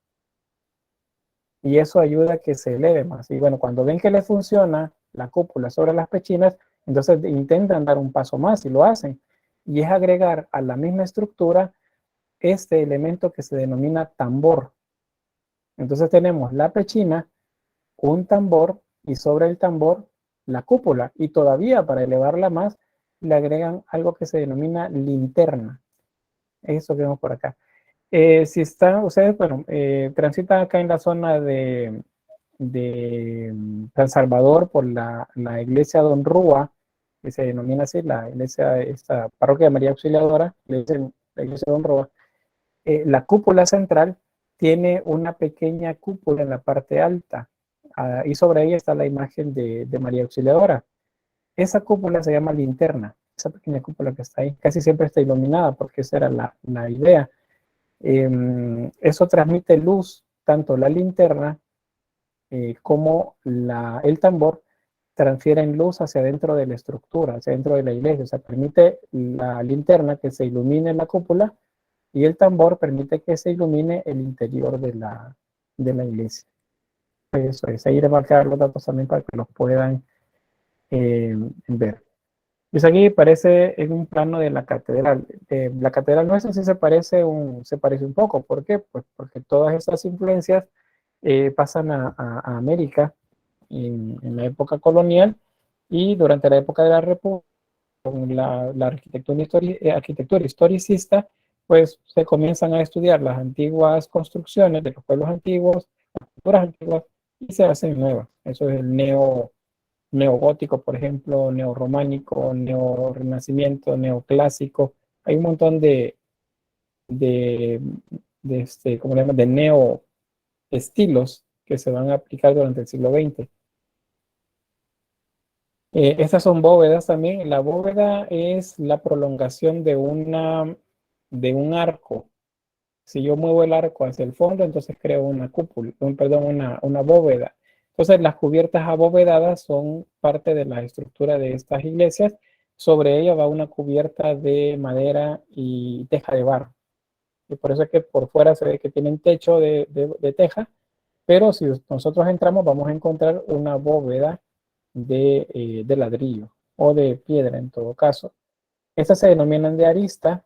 Speaker 1: Y eso ayuda a que se eleve más. Y bueno, cuando ven que le funciona la cúpula sobre las pechinas, entonces intentan dar un paso más y lo hacen. Y es agregar a la misma estructura este elemento que se denomina tambor. Entonces tenemos la pechina, un tambor y sobre el tambor la cúpula. Y todavía para elevarla más le agregan algo que se denomina linterna. Eso que vemos por acá. Si están ustedes, bueno, transitan acá en la zona de San Salvador por la iglesia Don Rúa, que se denomina así, la iglesia, esta parroquia de María Auxiliadora, la iglesia Don Rúa, la cúpula central tiene una pequeña cúpula en la parte alta, y sobre ella está la imagen de María Auxiliadora. Esa cúpula se llama linterna, esa pequeña cúpula que está ahí, casi siempre está iluminada porque esa era la idea. Eso transmite luz, tanto la linterna como el tambor transfieren luz hacia dentro de la estructura, hacia dentro de la iglesia. O sea, permite la linterna que se ilumine la cúpula y el tambor permite que se ilumine el interior de la iglesia. Eso es, ahí les va a quedar los datos también para que los puedan ver. Pues aquí parece en un plano de la catedral. La catedral nuestra sí se parece un poco. ¿Por qué? Pues porque todas estas influencias pasan a América en la época colonial y durante la época de la República, con la arquitectura historicista, pues se comienzan a estudiar las antiguas construcciones de los pueblos antiguos, las culturas antiguas, y se hacen nuevas. Eso es el neogótico, por ejemplo, neorrománico, neorrenacimiento, neoclásico. Hay un montón ¿cómo le llaman? De neoestilos que se van a aplicar durante el siglo XX. Estas son bóvedas también. La bóveda es la prolongación de un arco. Si yo muevo el arco hacia el fondo, entonces creo una cúpula, una bóveda. Entonces las cubiertas abovedadas son parte de la estructura de estas iglesias. Sobre ella va una cubierta de madera y teja de barro. Y por eso es que por fuera se ve que tienen techo de teja, pero si nosotros entramos vamos a encontrar una bóveda de ladrillo o de piedra en todo caso. Estas se denominan de arista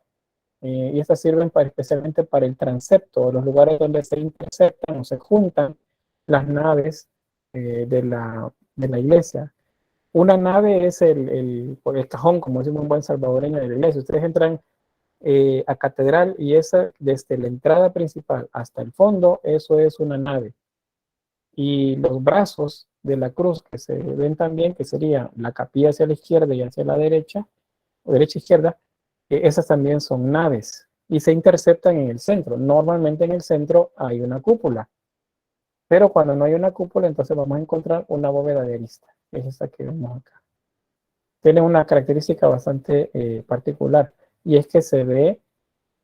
Speaker 1: y estas sirven especialmente para el transepto, los lugares donde se interceptan o se juntan las naves de la iglesia. Una nave es el cajón, como decimos un buen salvadoreño, de la iglesia. Ustedes entran a catedral y esa, desde la entrada principal hasta el fondo, eso es una nave. Y los brazos de la cruz que se ven también, que sería la capilla hacia la izquierda y hacia la derecha, o derecha-izquierda, esas también son naves y se interceptan en el centro. Normalmente en el centro hay una cúpula, pero cuando no hay una cúpula, entonces vamos a encontrar una bóveda de arista. Es esta que vemos acá. Tiene una característica bastante particular y es que se ve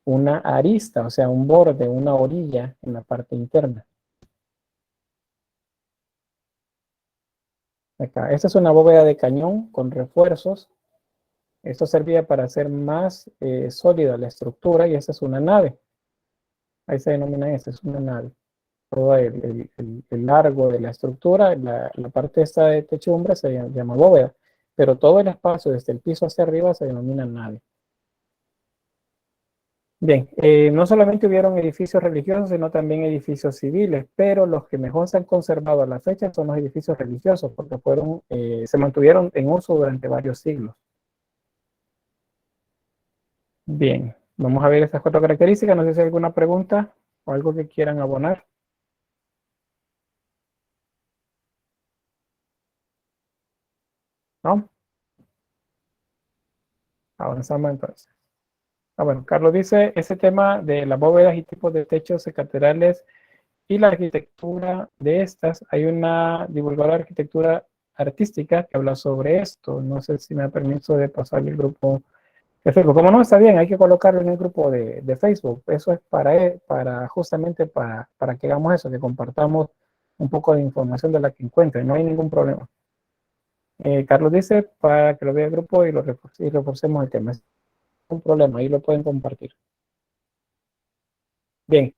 Speaker 1: una arista, o sea, un borde, una orilla en la parte interna. Acá, esta es una bóveda de cañón con refuerzos. Esto servía para hacer más sólida la estructura y esta es una nave. ahí se denomina eso, es una nave. Todo el largo de la estructura, la parte esta de techumbre se llama bóveda, pero todo el espacio desde el piso hacia arriba se denomina nave. Bien, no solamente hubieron edificios religiosos, sino también edificios civiles, pero los que mejor se han conservado a la fecha son los edificios religiosos, porque se mantuvieron en uso durante varios siglos. Bien, vamos a ver estas 4 características. No sé si hay alguna pregunta o algo que quieran abonar. ¿No? Avanzamos entonces. Bueno, Carlos dice, ese tema de las bóvedas y tipos de techos de catedrales y la arquitectura de estas, hay una divulgadora de arquitectura artística que habla sobre esto. No sé si me da permiso de pasar el grupo de Facebook. Como no, está bien, hay que colocarlo en el grupo de Facebook. Eso es justamente para que hagamos eso, que compartamos un poco de información de la que encuentren. No hay ningún problema. Carlos dice para que lo vea el grupo y reforcemos el tema. Es un problema, ahí lo pueden compartir. Bien,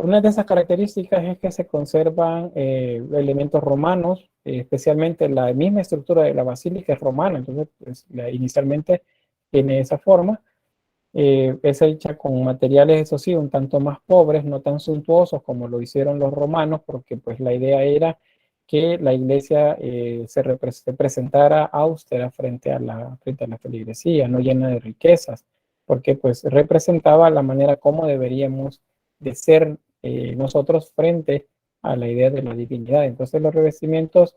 Speaker 1: una de esas características es que se conservan elementos romanos, especialmente la misma estructura de la basílica es romana, entonces pues, inicialmente tiene esa forma. Es hecha con materiales, eso sí, un tanto más pobres, no tan suntuosos como lo hicieron los romanos, porque pues la idea era que la iglesia se presentara austera frente a la feligresía, no llena de riquezas, porque pues representaba la manera como deberíamos de ser nosotros frente a la idea de la divinidad. Entonces los revestimientos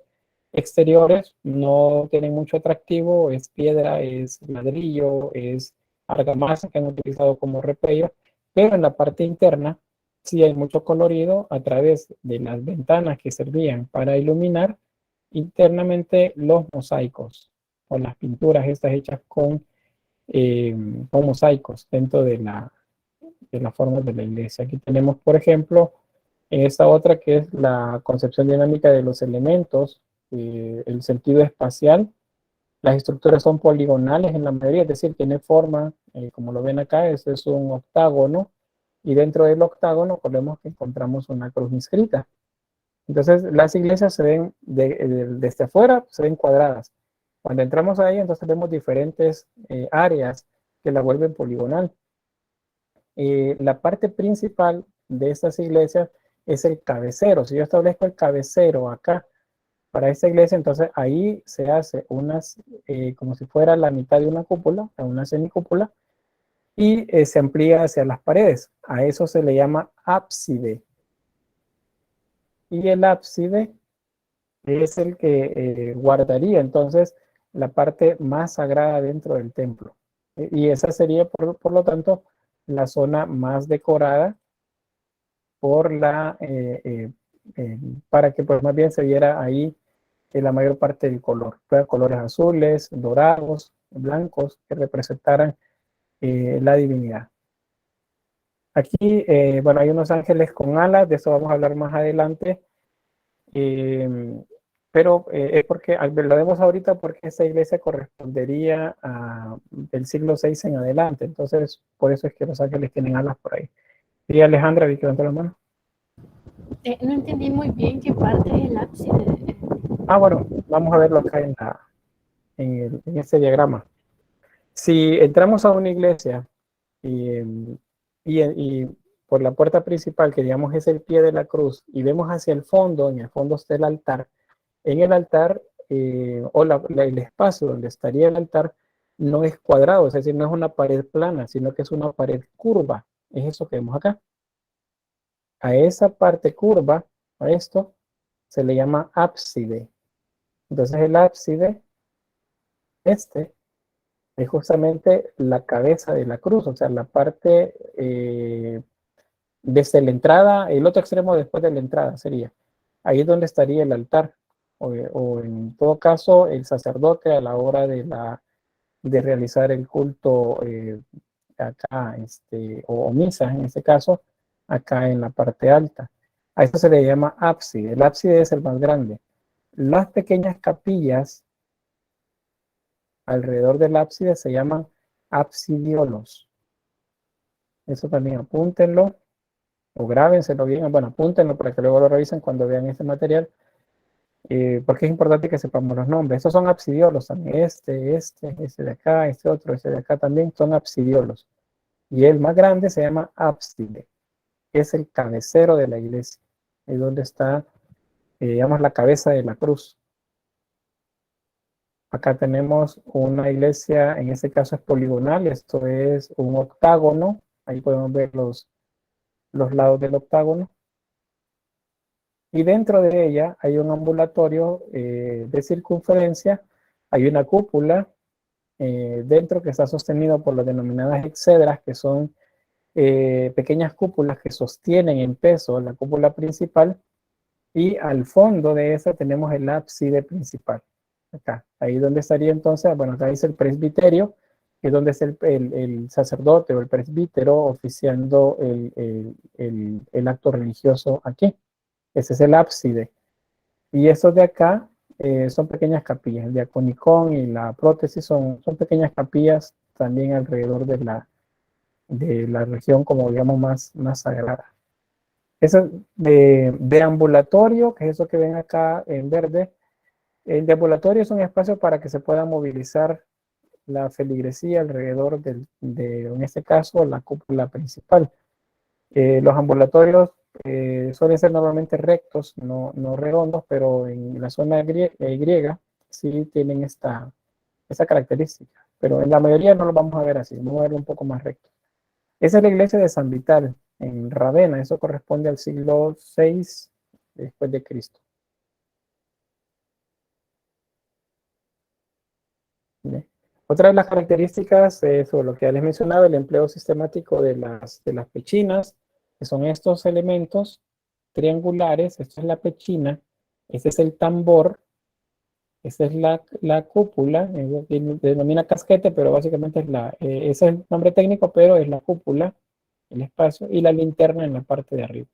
Speaker 1: exteriores no tienen mucho atractivo, es piedra, es ladrillo, es argamasa que han utilizado como repello, pero en la parte interna sí hay mucho colorido a través de las ventanas que servían para iluminar internamente los mosaicos o las pinturas estas hechas con mosaicos dentro de la forma de la iglesia. Aquí tenemos, por ejemplo, esta otra que es la concepción dinámica de los elementos, el sentido espacial. Las estructuras son poligonales en la mayoría, es decir, tiene forma, como lo ven acá, este es un octágono, y dentro del octágono podemos que encontramos una cruz inscrita. Entonces, las iglesias se ven, desde afuera, se ven cuadradas. Cuando entramos ahí, entonces vemos diferentes áreas que la vuelven poligonal. La parte principal de estas iglesias es el cabecero. Si yo establezco el cabecero acá, para esta iglesia, entonces ahí se hace como si fuera la mitad de una cúpula, una semicúpula, y se amplía hacia las paredes. A eso se le llama ábside. Y el ábside es el que guardaría entonces la parte más sagrada dentro del templo. Y esa sería, por lo tanto, la zona más decorada para que pues más bien se viera ahí la mayor parte del color, colores azules, dorados, blancos, que representaran la divinidad. Aquí, bueno, hay unos ángeles con alas, de eso vamos a hablar más adelante, pero es porque lo vemos ahorita porque esta iglesia correspondería del siglo VI en adelante, entonces por eso es que los ángeles tienen alas por ahí. Y Alejandra, vi que levantó la mano.
Speaker 3: No entendí muy bien qué parte es el ábside.
Speaker 1: Bueno, vamos a verlo acá en este diagrama. Si entramos a una iglesia y por la puerta principal, que digamos es el pie de la cruz, y vemos hacia el fondo, en el fondo está el altar, en el altar o el espacio donde estaría el altar no es cuadrado, es decir, no es una pared plana, sino que es una pared curva. Es eso que vemos acá. A esa parte curva, a esto, se le llama ábside. Entonces el ábside, es justamente la cabeza de la cruz, o sea, la parte desde la entrada, el otro extremo después de la entrada sería. Ahí es donde estaría el altar, o en todo caso el sacerdote a la hora de realizar el culto acá, o misa en este caso, acá en la parte alta. A eso se le llama ábside. El ábside es el más grande. Las pequeñas capillas alrededor del ábside se llaman absidiolos. Eso también apúntenlo. o grábenselo bien, bueno, apúntenlo para que luego lo revisen cuando vean este material, porque es importante que sepamos los nombres. Estos son absidiolos también, este de acá, este otro, este de acá también son absidiolos. Y el más grande se llama ábside, que es el cabecero de la iglesia, es donde está, digamos, la cabeza de la cruz. Acá tenemos una iglesia, en este caso es poligonal, esto es un octágono, ahí podemos ver los lados del octágono. Y dentro de ella hay un ambulatorio de circunferencia, hay una cúpula dentro que está sostenido por las denominadas exedras, que son pequeñas cúpulas que sostienen en peso la cúpula principal, y al fondo de esa tenemos el ábside principal. Acá, ahí donde estaría entonces, bueno, acá dice el presbiterio, que es donde es el sacerdote o el presbítero oficiando el acto religioso aquí. Ese es el ábside. Y estos de acá son pequeñas capillas. El diaconicón y la prótesis son pequeñas capillas también alrededor de la región, como digamos, más sagrada. Eso de ambulatorio, que es eso que ven acá en verde. El deambulatorio es un espacio para que se pueda movilizar la feligresía alrededor en este caso, la cúpula principal. Los ambulatorios suelen ser normalmente rectos, no redondos, pero en la zona griega sí tienen esta característica. Pero en la mayoría no lo vamos a ver así, vamos a verlo un poco más recto. Esa es la iglesia de San Vital, en Ravenna. Eso corresponde al siglo VI después de Cristo. Bien. Otra de las características sobre lo que ya les mencionaba, el empleo sistemático de las pechinas, que son estos elementos triangulares. Esta es la pechina, este es el tambor, esta es la cúpula, denomina casquete, pero básicamente ese es el nombre técnico, pero es la cúpula, el espacio, y la linterna en la parte de arriba.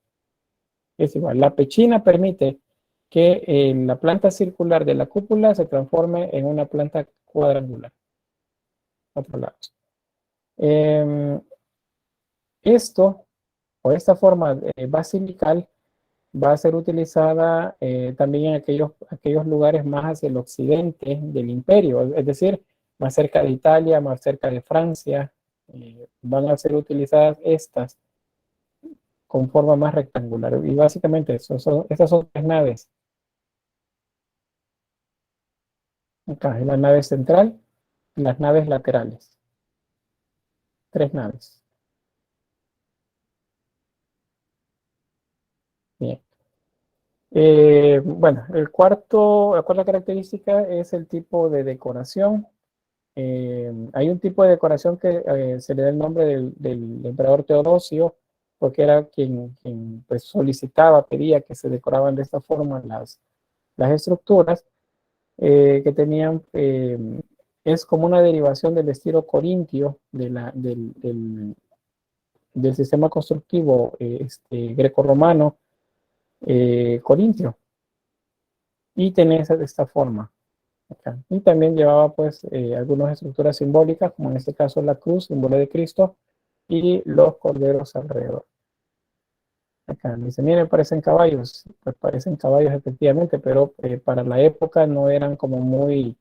Speaker 1: Es igual, la pechina permite que la planta circular de la cúpula se transforme en una planta cuadrangular. Otro lado. Esto, o esta forma basilical, va a ser utilizada también en aquellos lugares más hacia el occidente del imperio, es decir, más cerca de Italia, más cerca de Francia. Van a ser utilizadas estas con forma más rectangular. Y básicamente estas son 3 naves. Acá es la nave central y las naves laterales. 3 naves. Bien. Bueno, la cuarta característica es el tipo de decoración. Hay un tipo de decoración que se le da el nombre del emperador Teodosio, porque era quien pues, solicitaba, pedía que se decoraban de esta forma las estructuras que tenían, es como una derivación del estilo corintio, del sistema constructivo grecorromano corintio, y tenía de esta forma. Acá. Y también llevaba pues algunas estructuras simbólicas, como en este caso la cruz, símbolo de Cristo, y los corderos alrededor. Acá dice, miren, parecen caballos. Pues parecen caballos efectivamente, pero para la época no eran como muy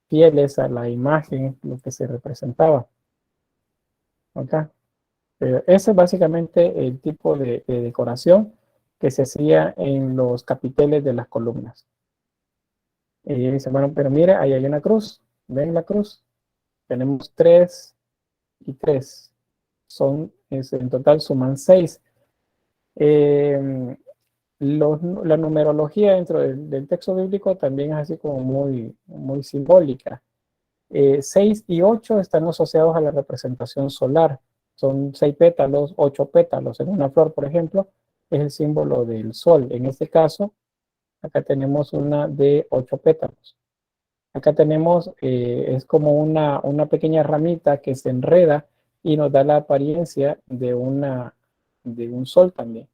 Speaker 1: fieles a la imagen, lo que se representaba. Acá. Ese es básicamente el tipo de decoración que se hacía en los capiteles de las columnas. Y dice, bueno, pero mire, ahí hay una cruz. ¿Ven la cruz? Tenemos 3 y 3. En total suman 6. La numerología dentro del texto bíblico también es así como muy simbólica. 6 y 8 están asociados a la representación solar. Son 6 pétalos, 8 pétalos. En una flor, por ejemplo, es el símbolo del sol. En este caso, acá tenemos una de 8 pétalos. Acá tenemos, es como una pequeña ramita que se enreda y nos da la apariencia de un sol también.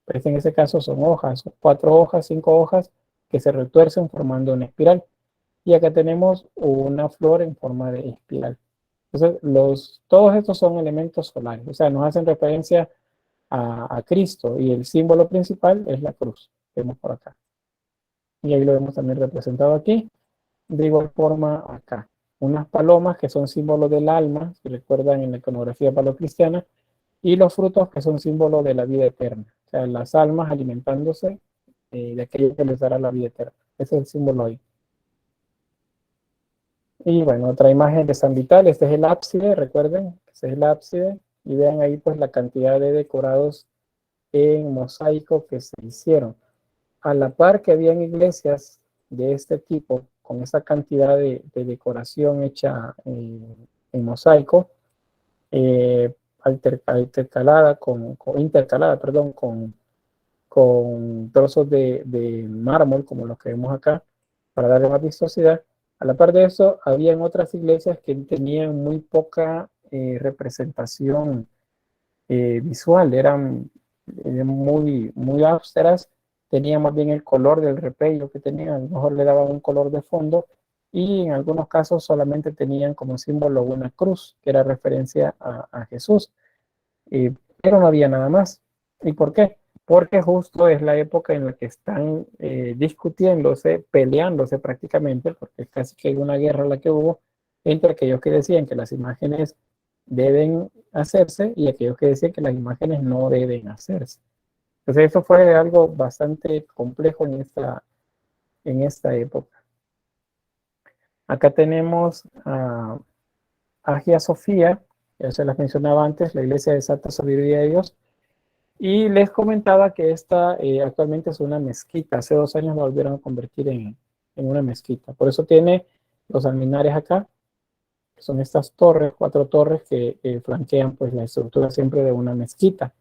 Speaker 1: Pero en este caso son hojas, 4 hojas, 5 hojas que se retuercen formando una espiral. Y acá tenemos una flor en forma de espiral. Entonces, todos estos son elementos solares. O sea, nos hacen referencia a Cristo, y el símbolo principal es la cruz, que vemos por acá. Y ahí lo vemos también representado aquí. De igual forma acá. Unas palomas que son símbolos del alma, si recuerdan en la iconografía paleocristiana, y los frutos que son símbolos de la vida eterna. O sea, las almas alimentándose de aquello que les dará la vida eterna. Ese es el símbolo ahí. Y bueno, otra imagen de San Vital. Este es el ábside, recuerden. Este es el ábside. Y vean ahí pues la cantidad de decorados en mosaico que se hicieron. A la par que habían iglesias de este tipo, con esa cantidad de decoración hecha en mosaico, intercalada con trozos de mármol, como los que vemos acá, para darle más vistosidad. A la par de eso, habían otras iglesias que tenían muy poca representación visual, eran muy austeras, tenían más bien el color del repello que tenían, a lo mejor le daban un color de fondo, y en algunos casos solamente tenían como símbolo una cruz, que era referencia a Jesús, pero no había nada más. ¿Y por qué? Porque justo es la época en la que están discutiéndose, peleándose prácticamente, porque casi que hay una guerra la que hubo entre aquellos que decían que las imágenes deben hacerse y aquellos que decían que las imágenes no deben hacerse. Entonces eso fue algo bastante complejo en esta época. Acá tenemos a Hagia Sofía, ya se las mencionaba antes, la iglesia de Santa Sabiduría de Dios, y les comentaba que esta actualmente es una mezquita. Hace 2 años la volvieron a convertir en una mezquita. Por eso tiene los alminares acá, que son estas torres, 4 torres que flanquean pues la estructura siempre de una mezquita.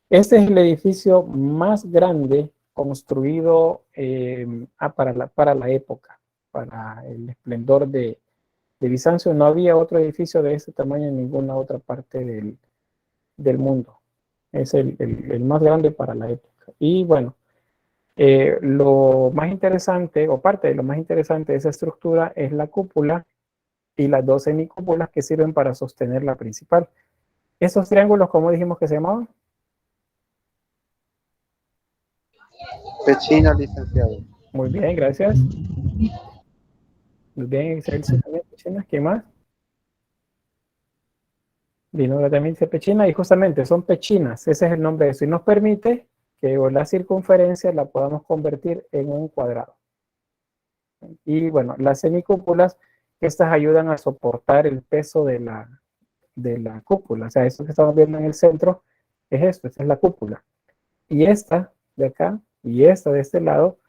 Speaker 1: Este es el edificio más grande construido para la época, para el esplendor de Bizancio. No había otro edificio de este tamaño en ninguna otra parte del mundo. Es el más grande para la época. Y bueno, lo más interesante, o parte de lo más interesante de esa estructura, es la cúpula y las 2 semicúpulas que sirven para sostener la principal. Esos triángulos, ¿cómo dijimos que se llamaban?
Speaker 7: Pechina, licenciado.
Speaker 1: Muy bien, gracias. Muy bien, Excelsior también, Pechina. ¿Qué más? Dinora también dice pechina, y justamente son pechinas, ese es el nombre de eso, y nos permite que la circunferencia la podamos convertir en un cuadrado. Y bueno, las semicúpulas, estas ayudan a soportar el peso de la cúpula, o sea, eso que estamos viendo en el centro es esto, esta es la cúpula. Y esta de acá, y esta de este lado,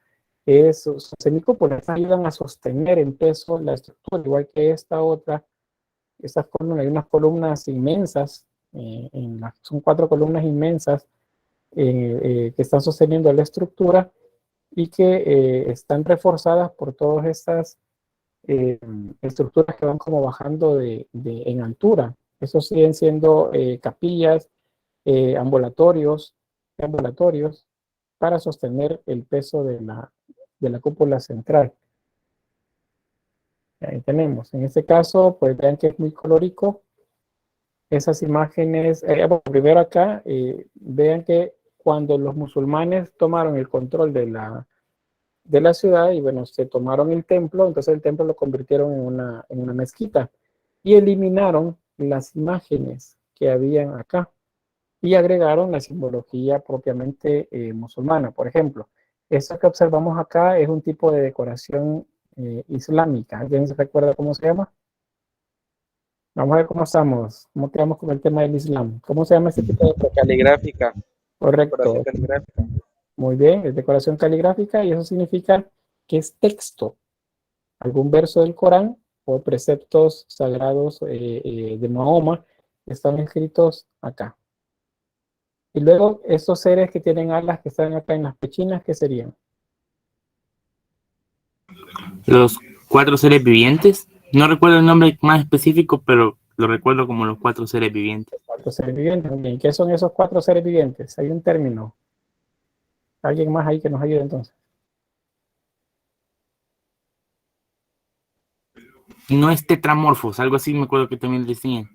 Speaker 1: son semicúpulas, ayudan a sostener en peso la estructura, igual que esta otra. Estas columnas, hay unas columnas inmensas, son 4 columnas inmensas que están sosteniendo la estructura y que están reforzadas por todas estas estructuras que van como bajando en altura. Esos siguen siendo capillas, ambulatorios para sostener el peso de la cúpula central. Ahí tenemos. En este caso, pues vean que es muy colorico. Esas imágenes, bueno, primero acá, vean que cuando los musulmanes tomaron el control de la ciudad y bueno, se tomaron el templo, entonces el templo lo convirtieron en una mezquita y eliminaron las imágenes que habían acá y agregaron la simbología propiamente musulmana. Por ejemplo, esto que observamos acá es un tipo de decoración islámica. ¿Alguien se recuerda cómo se llama? Vamos a ver cómo estamos, cómo quedamos con el tema del Islam. ¿Cómo se llama este tipo de decoración?
Speaker 7: Caligráfica.
Speaker 1: Correcto.
Speaker 7: Decoración caligráfica.
Speaker 1: Muy bien, es decoración caligráfica y eso significa que es texto. Algún verso del Corán o preceptos sagrados de Mahoma están escritos acá. Y luego estos seres que tienen alas que están acá en las pechinas, ¿qué serían?
Speaker 6: Los 4 seres vivientes. No recuerdo el nombre más específico, pero lo recuerdo como los 4 seres vivientes.
Speaker 1: 4 seres vivientes. Muy bien. ¿Qué son esos 4 seres vivientes? Hay un término. ¿Alguien más ahí que nos ayude entonces?
Speaker 6: No es tetramorfos, algo así me acuerdo que también decían.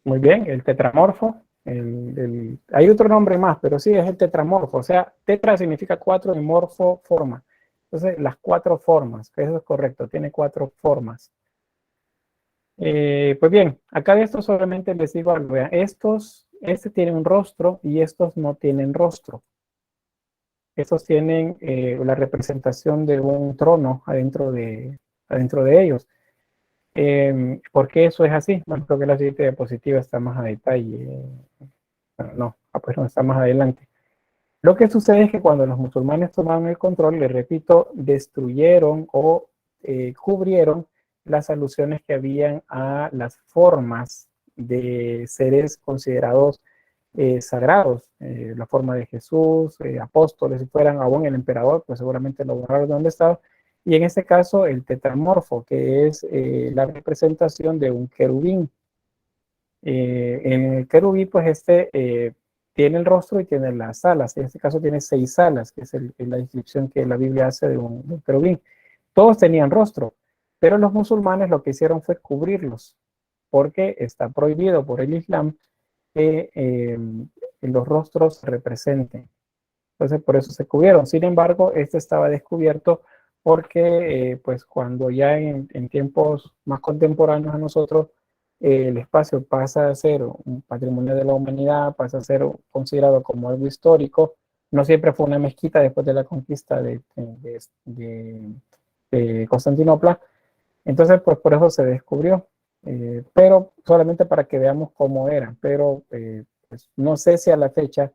Speaker 1: Muy bien, el tetramorfo. Hay otro nombre más, pero sí, es el tetramorfo. O sea, tetra significa 4 y morfo, forma. Entonces, las 4 formas, que eso es correcto, tiene 4 formas. Pues bien, acá de estos solamente les digo algo. Vean, este tiene un rostro y estos no tienen rostro. Estos tienen la representación de un trono adentro de ellos. ¿Por qué eso es así? Bueno, creo que la siguiente diapositiva está más a detalle. No, pues no, está más adelante. Lo que sucede es que cuando los musulmanes tomaron el control, les repito, destruyeron o cubrieron las alusiones que habían a las formas de seres considerados sagrados, la forma de Jesús, apóstoles, si fueran aún el emperador, pues seguramente lo borraron de donde estaba. Y en este caso, el tetramorfo, que es la representación de un querubín. En el querubí, pues tiene el rostro y tiene las alas. En este caso tiene 6 alas, que es la descripción que la Biblia hace de un querubín. Todos tenían rostro, pero los musulmanes lo que hicieron fue cubrirlos, porque está prohibido por el Islam que los rostros se representen. Entonces, por eso se cubrieron. Sin embargo, este estaba descubierto porque, pues, cuando ya en tiempos más contemporáneos a nosotros, el espacio pasa a ser un patrimonio de la humanidad, pasa a ser considerado como algo histórico. No siempre fue una mezquita después de la conquista de Constantinopla. Entonces, pues, por eso se descubrió. Pero solamente para que veamos cómo era. Pero, pues, no sé si a la fecha,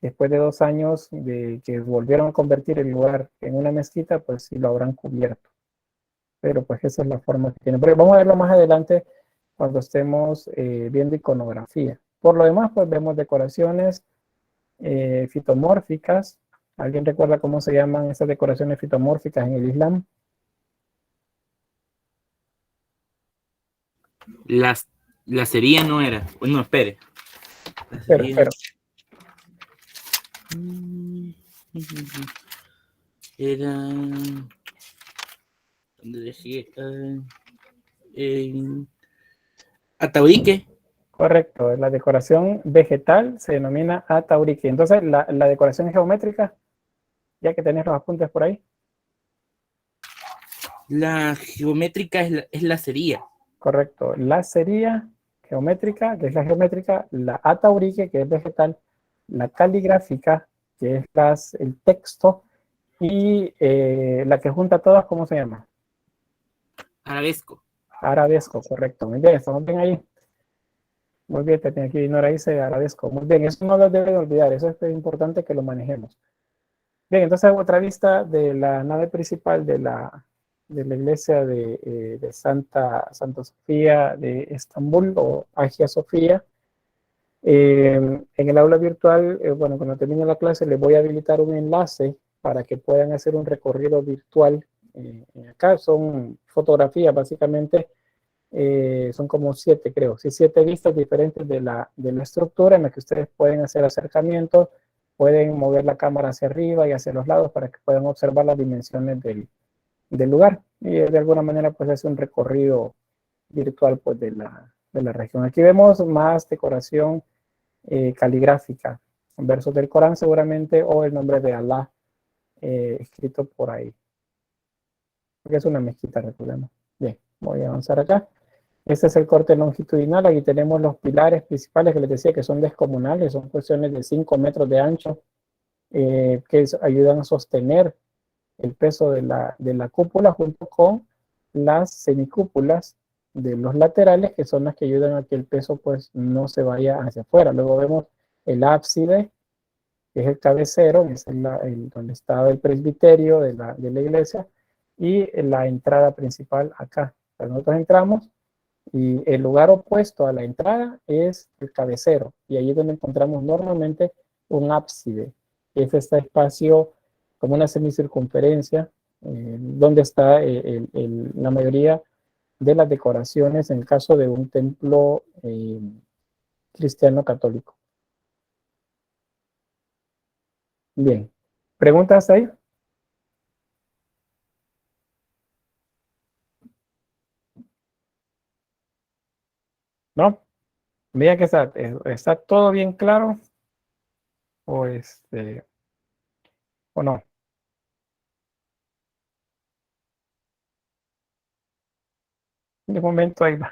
Speaker 1: después de 2 años de que volvieron a convertir el lugar en una mezquita, pues sí lo habrán cubierto. Pero pues esa es la forma que tiene. Pero vamos a verlo más adelante cuando estemos viendo iconografía. Por lo demás, pues vemos decoraciones fitomórficas. ¿Alguien recuerda cómo se llaman esas decoraciones fitomórficas en el Islam?
Speaker 6: La sería no era. No, espere.
Speaker 1: Pero.
Speaker 6: Era. ¿Dónde decía? Ataurique.
Speaker 1: Correcto, la decoración vegetal se denomina ataurique. Entonces, la decoración geométrica, ya que tenés los apuntes por ahí.
Speaker 6: La geométrica es la sería.
Speaker 1: Correcto, la sería geométrica, que es la geométrica, la ataurique, que es vegetal, la caligráfica, que es el texto, y la que junta todas, ¿cómo se llama?
Speaker 6: Arabesco.
Speaker 1: Arabesco, correcto. Muy bien, estamos bien ahí. Muy bien, te tenía que ignorar ahí, se agradezco. Muy bien, eso no lo deben olvidar, eso es importante que lo manejemos. Bien, entonces otra vista de la nave principal de la iglesia de Santa Sofía de Estambul o Hagia Sofía. En el aula virtual, bueno, cuando termine la clase les voy a habilitar un enlace para que puedan hacer un recorrido virtual. Acá son fotografías básicamente. Son como 7, creo, sí, 7 vistas diferentes de la estructura en la que ustedes pueden hacer acercamientos, pueden mover la cámara hacia arriba y hacia los lados para que puedan observar las dimensiones del lugar y de alguna manera pues hace un recorrido virtual pues de la región. Aquí vemos más decoración caligráfica, versos del Corán seguramente o el nombre de Alá escrito por ahí. Porque es una mezquita, recordemos. Bien, voy a avanzar acá. Este es el corte longitudinal. Aquí tenemos los pilares principales que les decía que son descomunales, son cuestiones de 5 metros de ancho que ayudan a sostener el peso de la cúpula junto con las semicúpulas de los laterales, que son las que ayudan a que el peso pues no se vaya hacia afuera. Luego vemos el ábside, que es el cabecero, que es donde está el presbiterio de la iglesia, y la entrada principal acá. Entonces nosotros entramos y el lugar opuesto a la entrada es el cabecero, y ahí es donde encontramos normalmente un ábside, que es este espacio como una semicircunferencia, donde está la mayoría de las decoraciones en el caso de un templo cristiano católico. Bien, ¿preguntas ahí? ¿No? Vean que está todo bien claro o o no. De momento ahí va.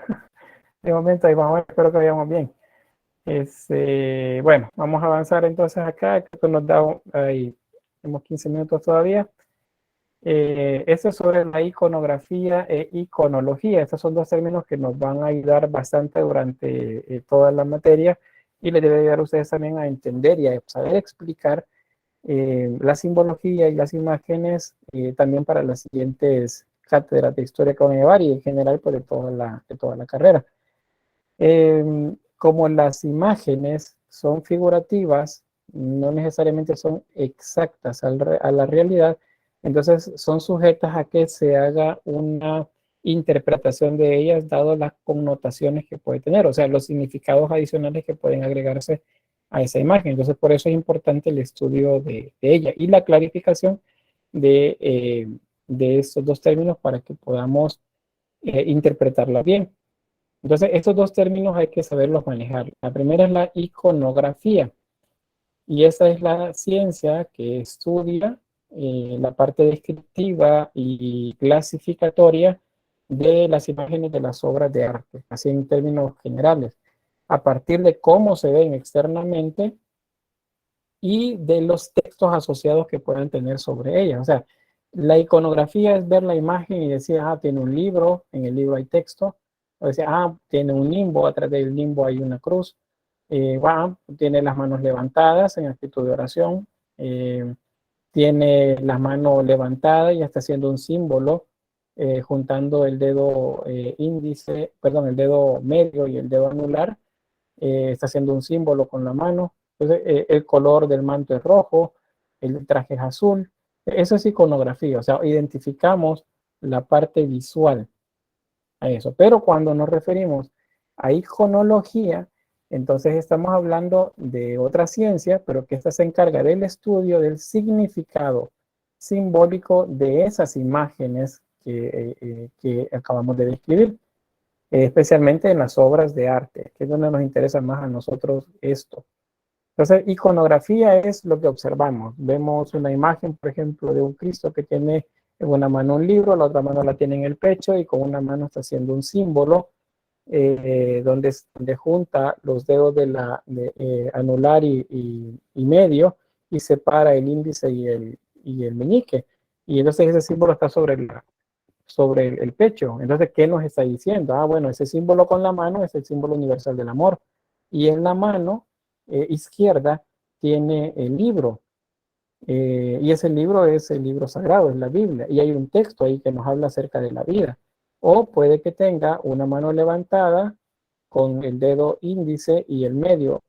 Speaker 1: De momento ahí vamos, espero que vayamos bien. Bueno, vamos a avanzar entonces acá. Creo que nos da ahí, tenemos 15 minutos todavía. Esto es sobre la iconografía e iconología. Estos son dos términos que nos van a ayudar bastante durante toda la materia y les debe ayudar a ustedes también a entender y a saber explicar la simbología y las imágenes también para las siguientes cátedras de historia que van a llevar y en general pues, de toda la carrera. Como las imágenes son figurativas, no necesariamente son exactas a la realidad, entonces son sujetas a que se haga una interpretación de ellas dado las connotaciones que puede tener, o sea, los significados adicionales que pueden agregarse a esa imagen. Entonces, por eso es importante el estudio de ella y la clarificación de estos dos términos para que podamos interpretarla bien. Entonces, estos dos términos hay que saberlos manejar. La primera es la iconografía, y esa es la ciencia que estudia la parte descriptiva y clasificatoria de las imágenes de las obras de arte, así en términos generales, a partir de cómo se ven externamente y de los textos asociados que puedan tener sobre ellas. O sea, la iconografía es ver la imagen y decir, ah, tiene un libro, en el libro hay texto, o decir, ah, tiene un limbo, atrás del limbo hay una cruz, tiene las manos levantadas en actitud de oración, tiene las manos levantadas y está haciendo un símbolo, juntando el dedo índice, perdón, el dedo medio y el dedo anular, está haciendo un símbolo con la mano. Entonces, el color del manto es rojo, el traje es azul. Eso es iconografía, o sea, identificamos la parte visual a eso. Pero cuando nos referimos a iconología, entonces estamos hablando de otra ciencia, pero que esta se encarga del estudio del significado simbólico de esas imágenes que acabamos de describir, especialmente en las obras de arte, que es donde nos interesa más a nosotros esto. Entonces, iconografía es lo que observamos. Vemos una imagen, por ejemplo, de un Cristo que tiene en una mano un libro, la otra mano la tiene en el pecho y con una mano está haciendo un símbolo donde junta los dedos de anular y medio y separa el índice y el meñique. Y entonces ese símbolo está sobre el pecho. Entonces, ¿qué nos está diciendo? Ah, bueno, ese símbolo con la mano es el símbolo universal del amor. Y en la mano izquierda tiene el libro. Y ese libro es el libro sagrado, es la Biblia. Y hay un texto ahí que nos habla acerca de la vida. O puede que tenga una mano levantada con el dedo índice y el medio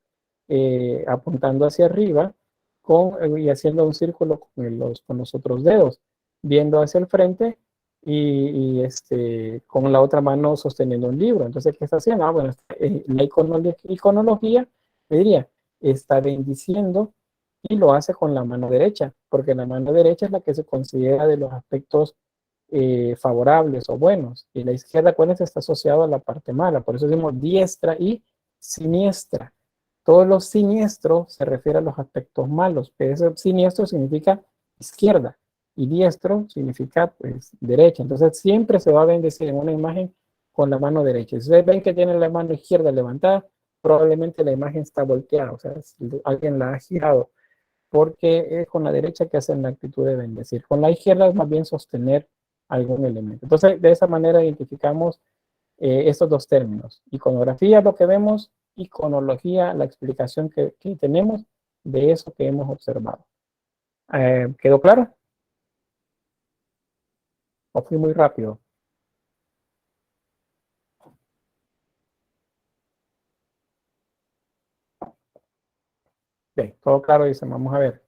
Speaker 1: apuntando hacia arriba y haciendo un círculo con los otros dedos, viendo hacia el frente con la otra mano sosteniendo un libro. Entonces, ¿qué está haciendo? Ah, bueno, la iconología, le diría, está bendiciendo y lo hace con la mano derecha, porque la mano derecha es la que se considera de los aspectos favorables o buenos, y la izquierda, acuérdense, está asociado a la parte mala, por eso decimos diestra y siniestra. Todo lo siniestro se refiere a los aspectos malos, pero ese siniestro significa izquierda y diestro significa pues derecha. Entonces siempre se va a bendecir en una imagen con la mano derecha. Si ustedes ven que tiene la mano izquierda levantada, probablemente la imagen está volteada, o sea, alguien la ha girado, porque es con la derecha que hacen la actitud de bendecir. Con la izquierda es más bien sostener algún elemento. Entonces, de esa manera identificamos estos dos términos. Iconografía, lo que vemos, iconología, la explicación que tenemos de eso que hemos observado. ¿Quedó claro? ¿O fui muy rápido? Bien, todo claro, dicen, vamos a ver.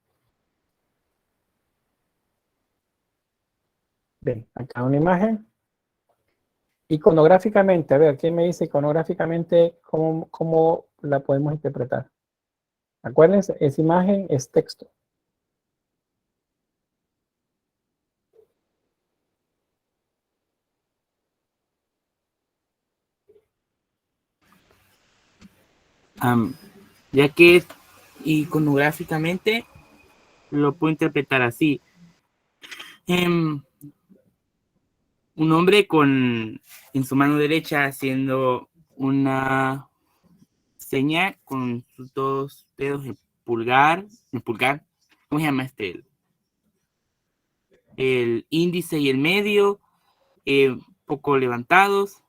Speaker 1: Bien, acá una imagen. Iconográficamente, a ver, ¿quién me dice iconográficamente cómo la podemos interpretar? Acuérdense, esa imagen es texto.
Speaker 6: Ya que iconográficamente lo puedo interpretar así. Un hombre en su mano derecha haciendo una seña con sus dos dedos, el pulgar, ¿cómo se llama este? El índice y el medio, poco levantados,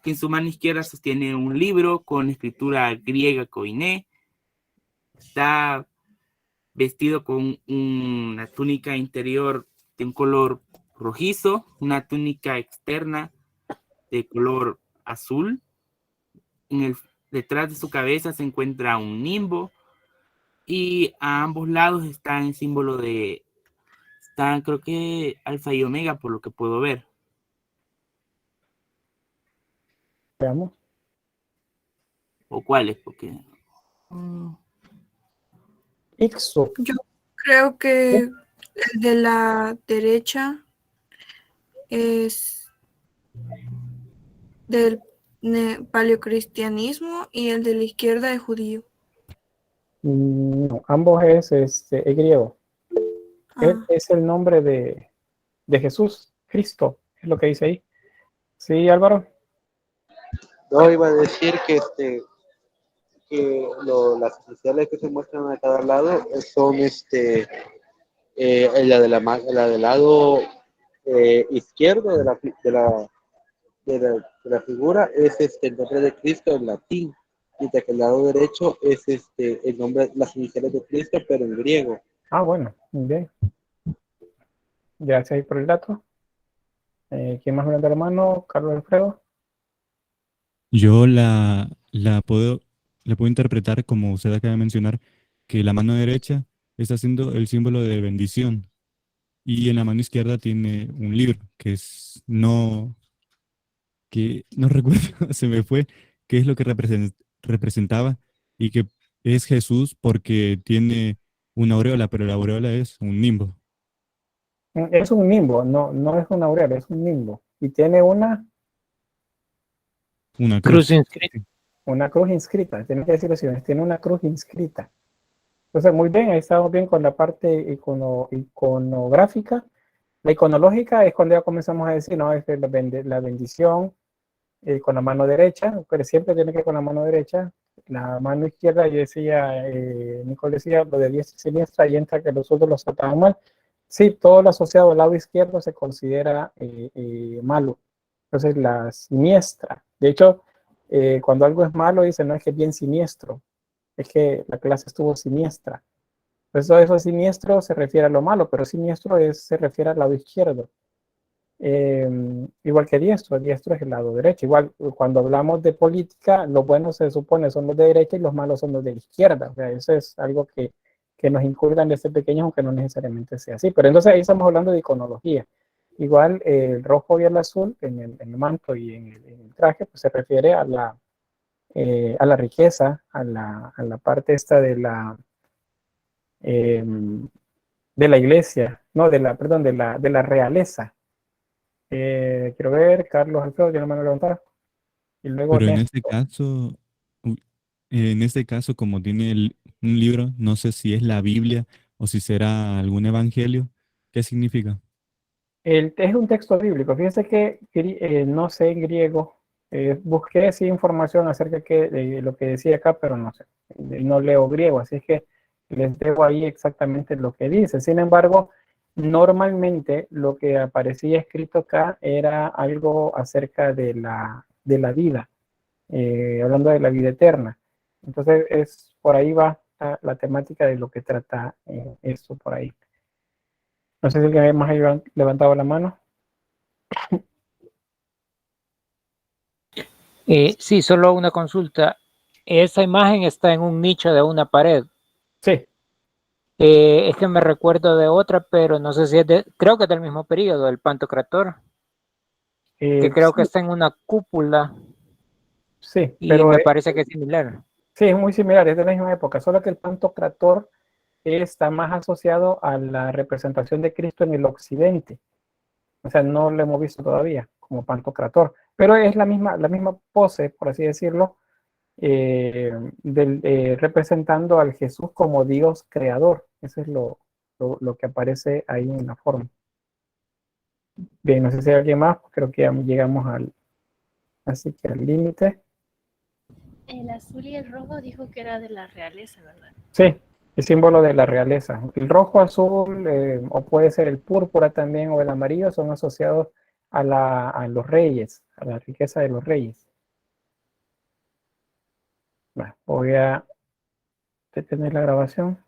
Speaker 6: que en su mano izquierda sostiene un libro con escritura griega koiné, está vestido con una túnica interior de un color rojizo, una túnica externa de color azul. Detrás de su cabeza se encuentra un nimbo y a ambos lados están el símbolo están creo que alfa y omega por lo que puedo ver.
Speaker 1: Veamos.
Speaker 6: ¿O cuáles? Porque
Speaker 1: Ixo.
Speaker 5: Yo creo que el de la derecha es del paleocristianismo y el de la izquierda es judío.
Speaker 1: No, ambos es griego. Es el nombre de Jesús, Cristo, es lo que dice ahí. Sí, Álvaro.
Speaker 7: No, iba a decir que las iniciales que se muestran a cada lado son la del lado izquierdo de la figura es el nombre de Cristo en latín, mientras que el lado derecho es el nombre, las iniciales de Cristo, pero en griego.
Speaker 1: Ah, bueno, muy bien. Gracias ahí por el dato. ¿Quién más levanta la mano? Carlos Alfredo.
Speaker 4: Yo la puedo interpretar como usted acaba de mencionar, que la mano derecha está haciendo el símbolo de bendición y en la mano izquierda tiene un libro que no recuerdo, se me fue, qué es lo que representaba y que es Jesús porque tiene una aureola, pero la aureola es un nimbo.
Speaker 1: Es un nimbo, no es una aureola, es un nimbo. Y tiene una
Speaker 2: Cruz inscrita.
Speaker 1: Una cruz inscrita, tiene que decirlo así, tiene una cruz inscrita. Entonces, muy bien, ahí estamos bien con la parte iconográfica. La iconológica es cuando ya comenzamos a decir, no, es la bendición con la mano derecha, pero siempre tiene que ir con la mano derecha. La mano izquierda, yo decía, Nicole decía, lo de diestra y siniestra, y entra que los otros los trataban mal. Sí, todo lo asociado al lado izquierdo se considera malo. Entonces, la siniestra. De hecho, cuando algo es malo, dicen, no es que es bien siniestro, es que la clase estuvo siniestra. Pues eso siniestro se refiere a lo malo, pero siniestro se refiere al lado izquierdo. Igual que diestro es el lado derecho. Igual cuando hablamos de política, los buenos se supone son los de derecha y los malos son los de izquierda. O sea, eso es algo que nos inculcan desde pequeños, aunque no necesariamente sea así. Pero entonces ahí estamos hablando de iconología. Igual el rojo y el azul en el manto y en el traje, pues se refiere a la riqueza, a la parte esta de la iglesia, no, perdón, de la realeza. Quiero ver, Carlos Alfredo, yo no me lo levantar. Y luego
Speaker 4: Pero en este caso, como tiene un libro, no sé si es la Biblia o si será algún evangelio. ¿Qué significa?
Speaker 1: es un texto bíblico. Fíjense que no sé en griego. Busqué sí información acerca de lo que decía acá, pero no sé. No leo griego, así es que les dejo ahí exactamente lo que dice. Sin embargo, normalmente lo que aparecía escrito acá era algo acerca de la vida, hablando de la vida eterna. Entonces, por ahí va la temática de lo que trata esto por ahí. No sé si alguien más ha levantado la mano.
Speaker 2: Sí, solo una consulta. Esa imagen está en un nicho de una pared.
Speaker 1: Sí.
Speaker 2: Es que me recuerdo de otra, pero no sé si creo que es del mismo periodo, el Pantocrator, que creo
Speaker 1: Sí,
Speaker 2: que está en una cúpula
Speaker 1: sí,
Speaker 2: y
Speaker 1: pero
Speaker 2: me parece que es similar.
Speaker 1: sí, es muy similar, es de la misma época, solo que el Pantocrator está más asociado a la representación de Cristo en el occidente. O sea, no lo hemos visto todavía como Pantocrator, pero es la misma pose, por así decirlo, representando al Jesús como Dios creador. Eso es lo que aparece ahí en la forma. Bien, no sé si hay alguien más, creo que ya llegamos al límite.
Speaker 3: El azul y el rojo dijo que era de la realeza, ¿verdad?
Speaker 1: Sí, el símbolo de la realeza. El rojo, azul, o puede ser el púrpura también, o el amarillo, son asociados a los reyes, a la riqueza de los reyes. Bueno, voy a detener la grabación.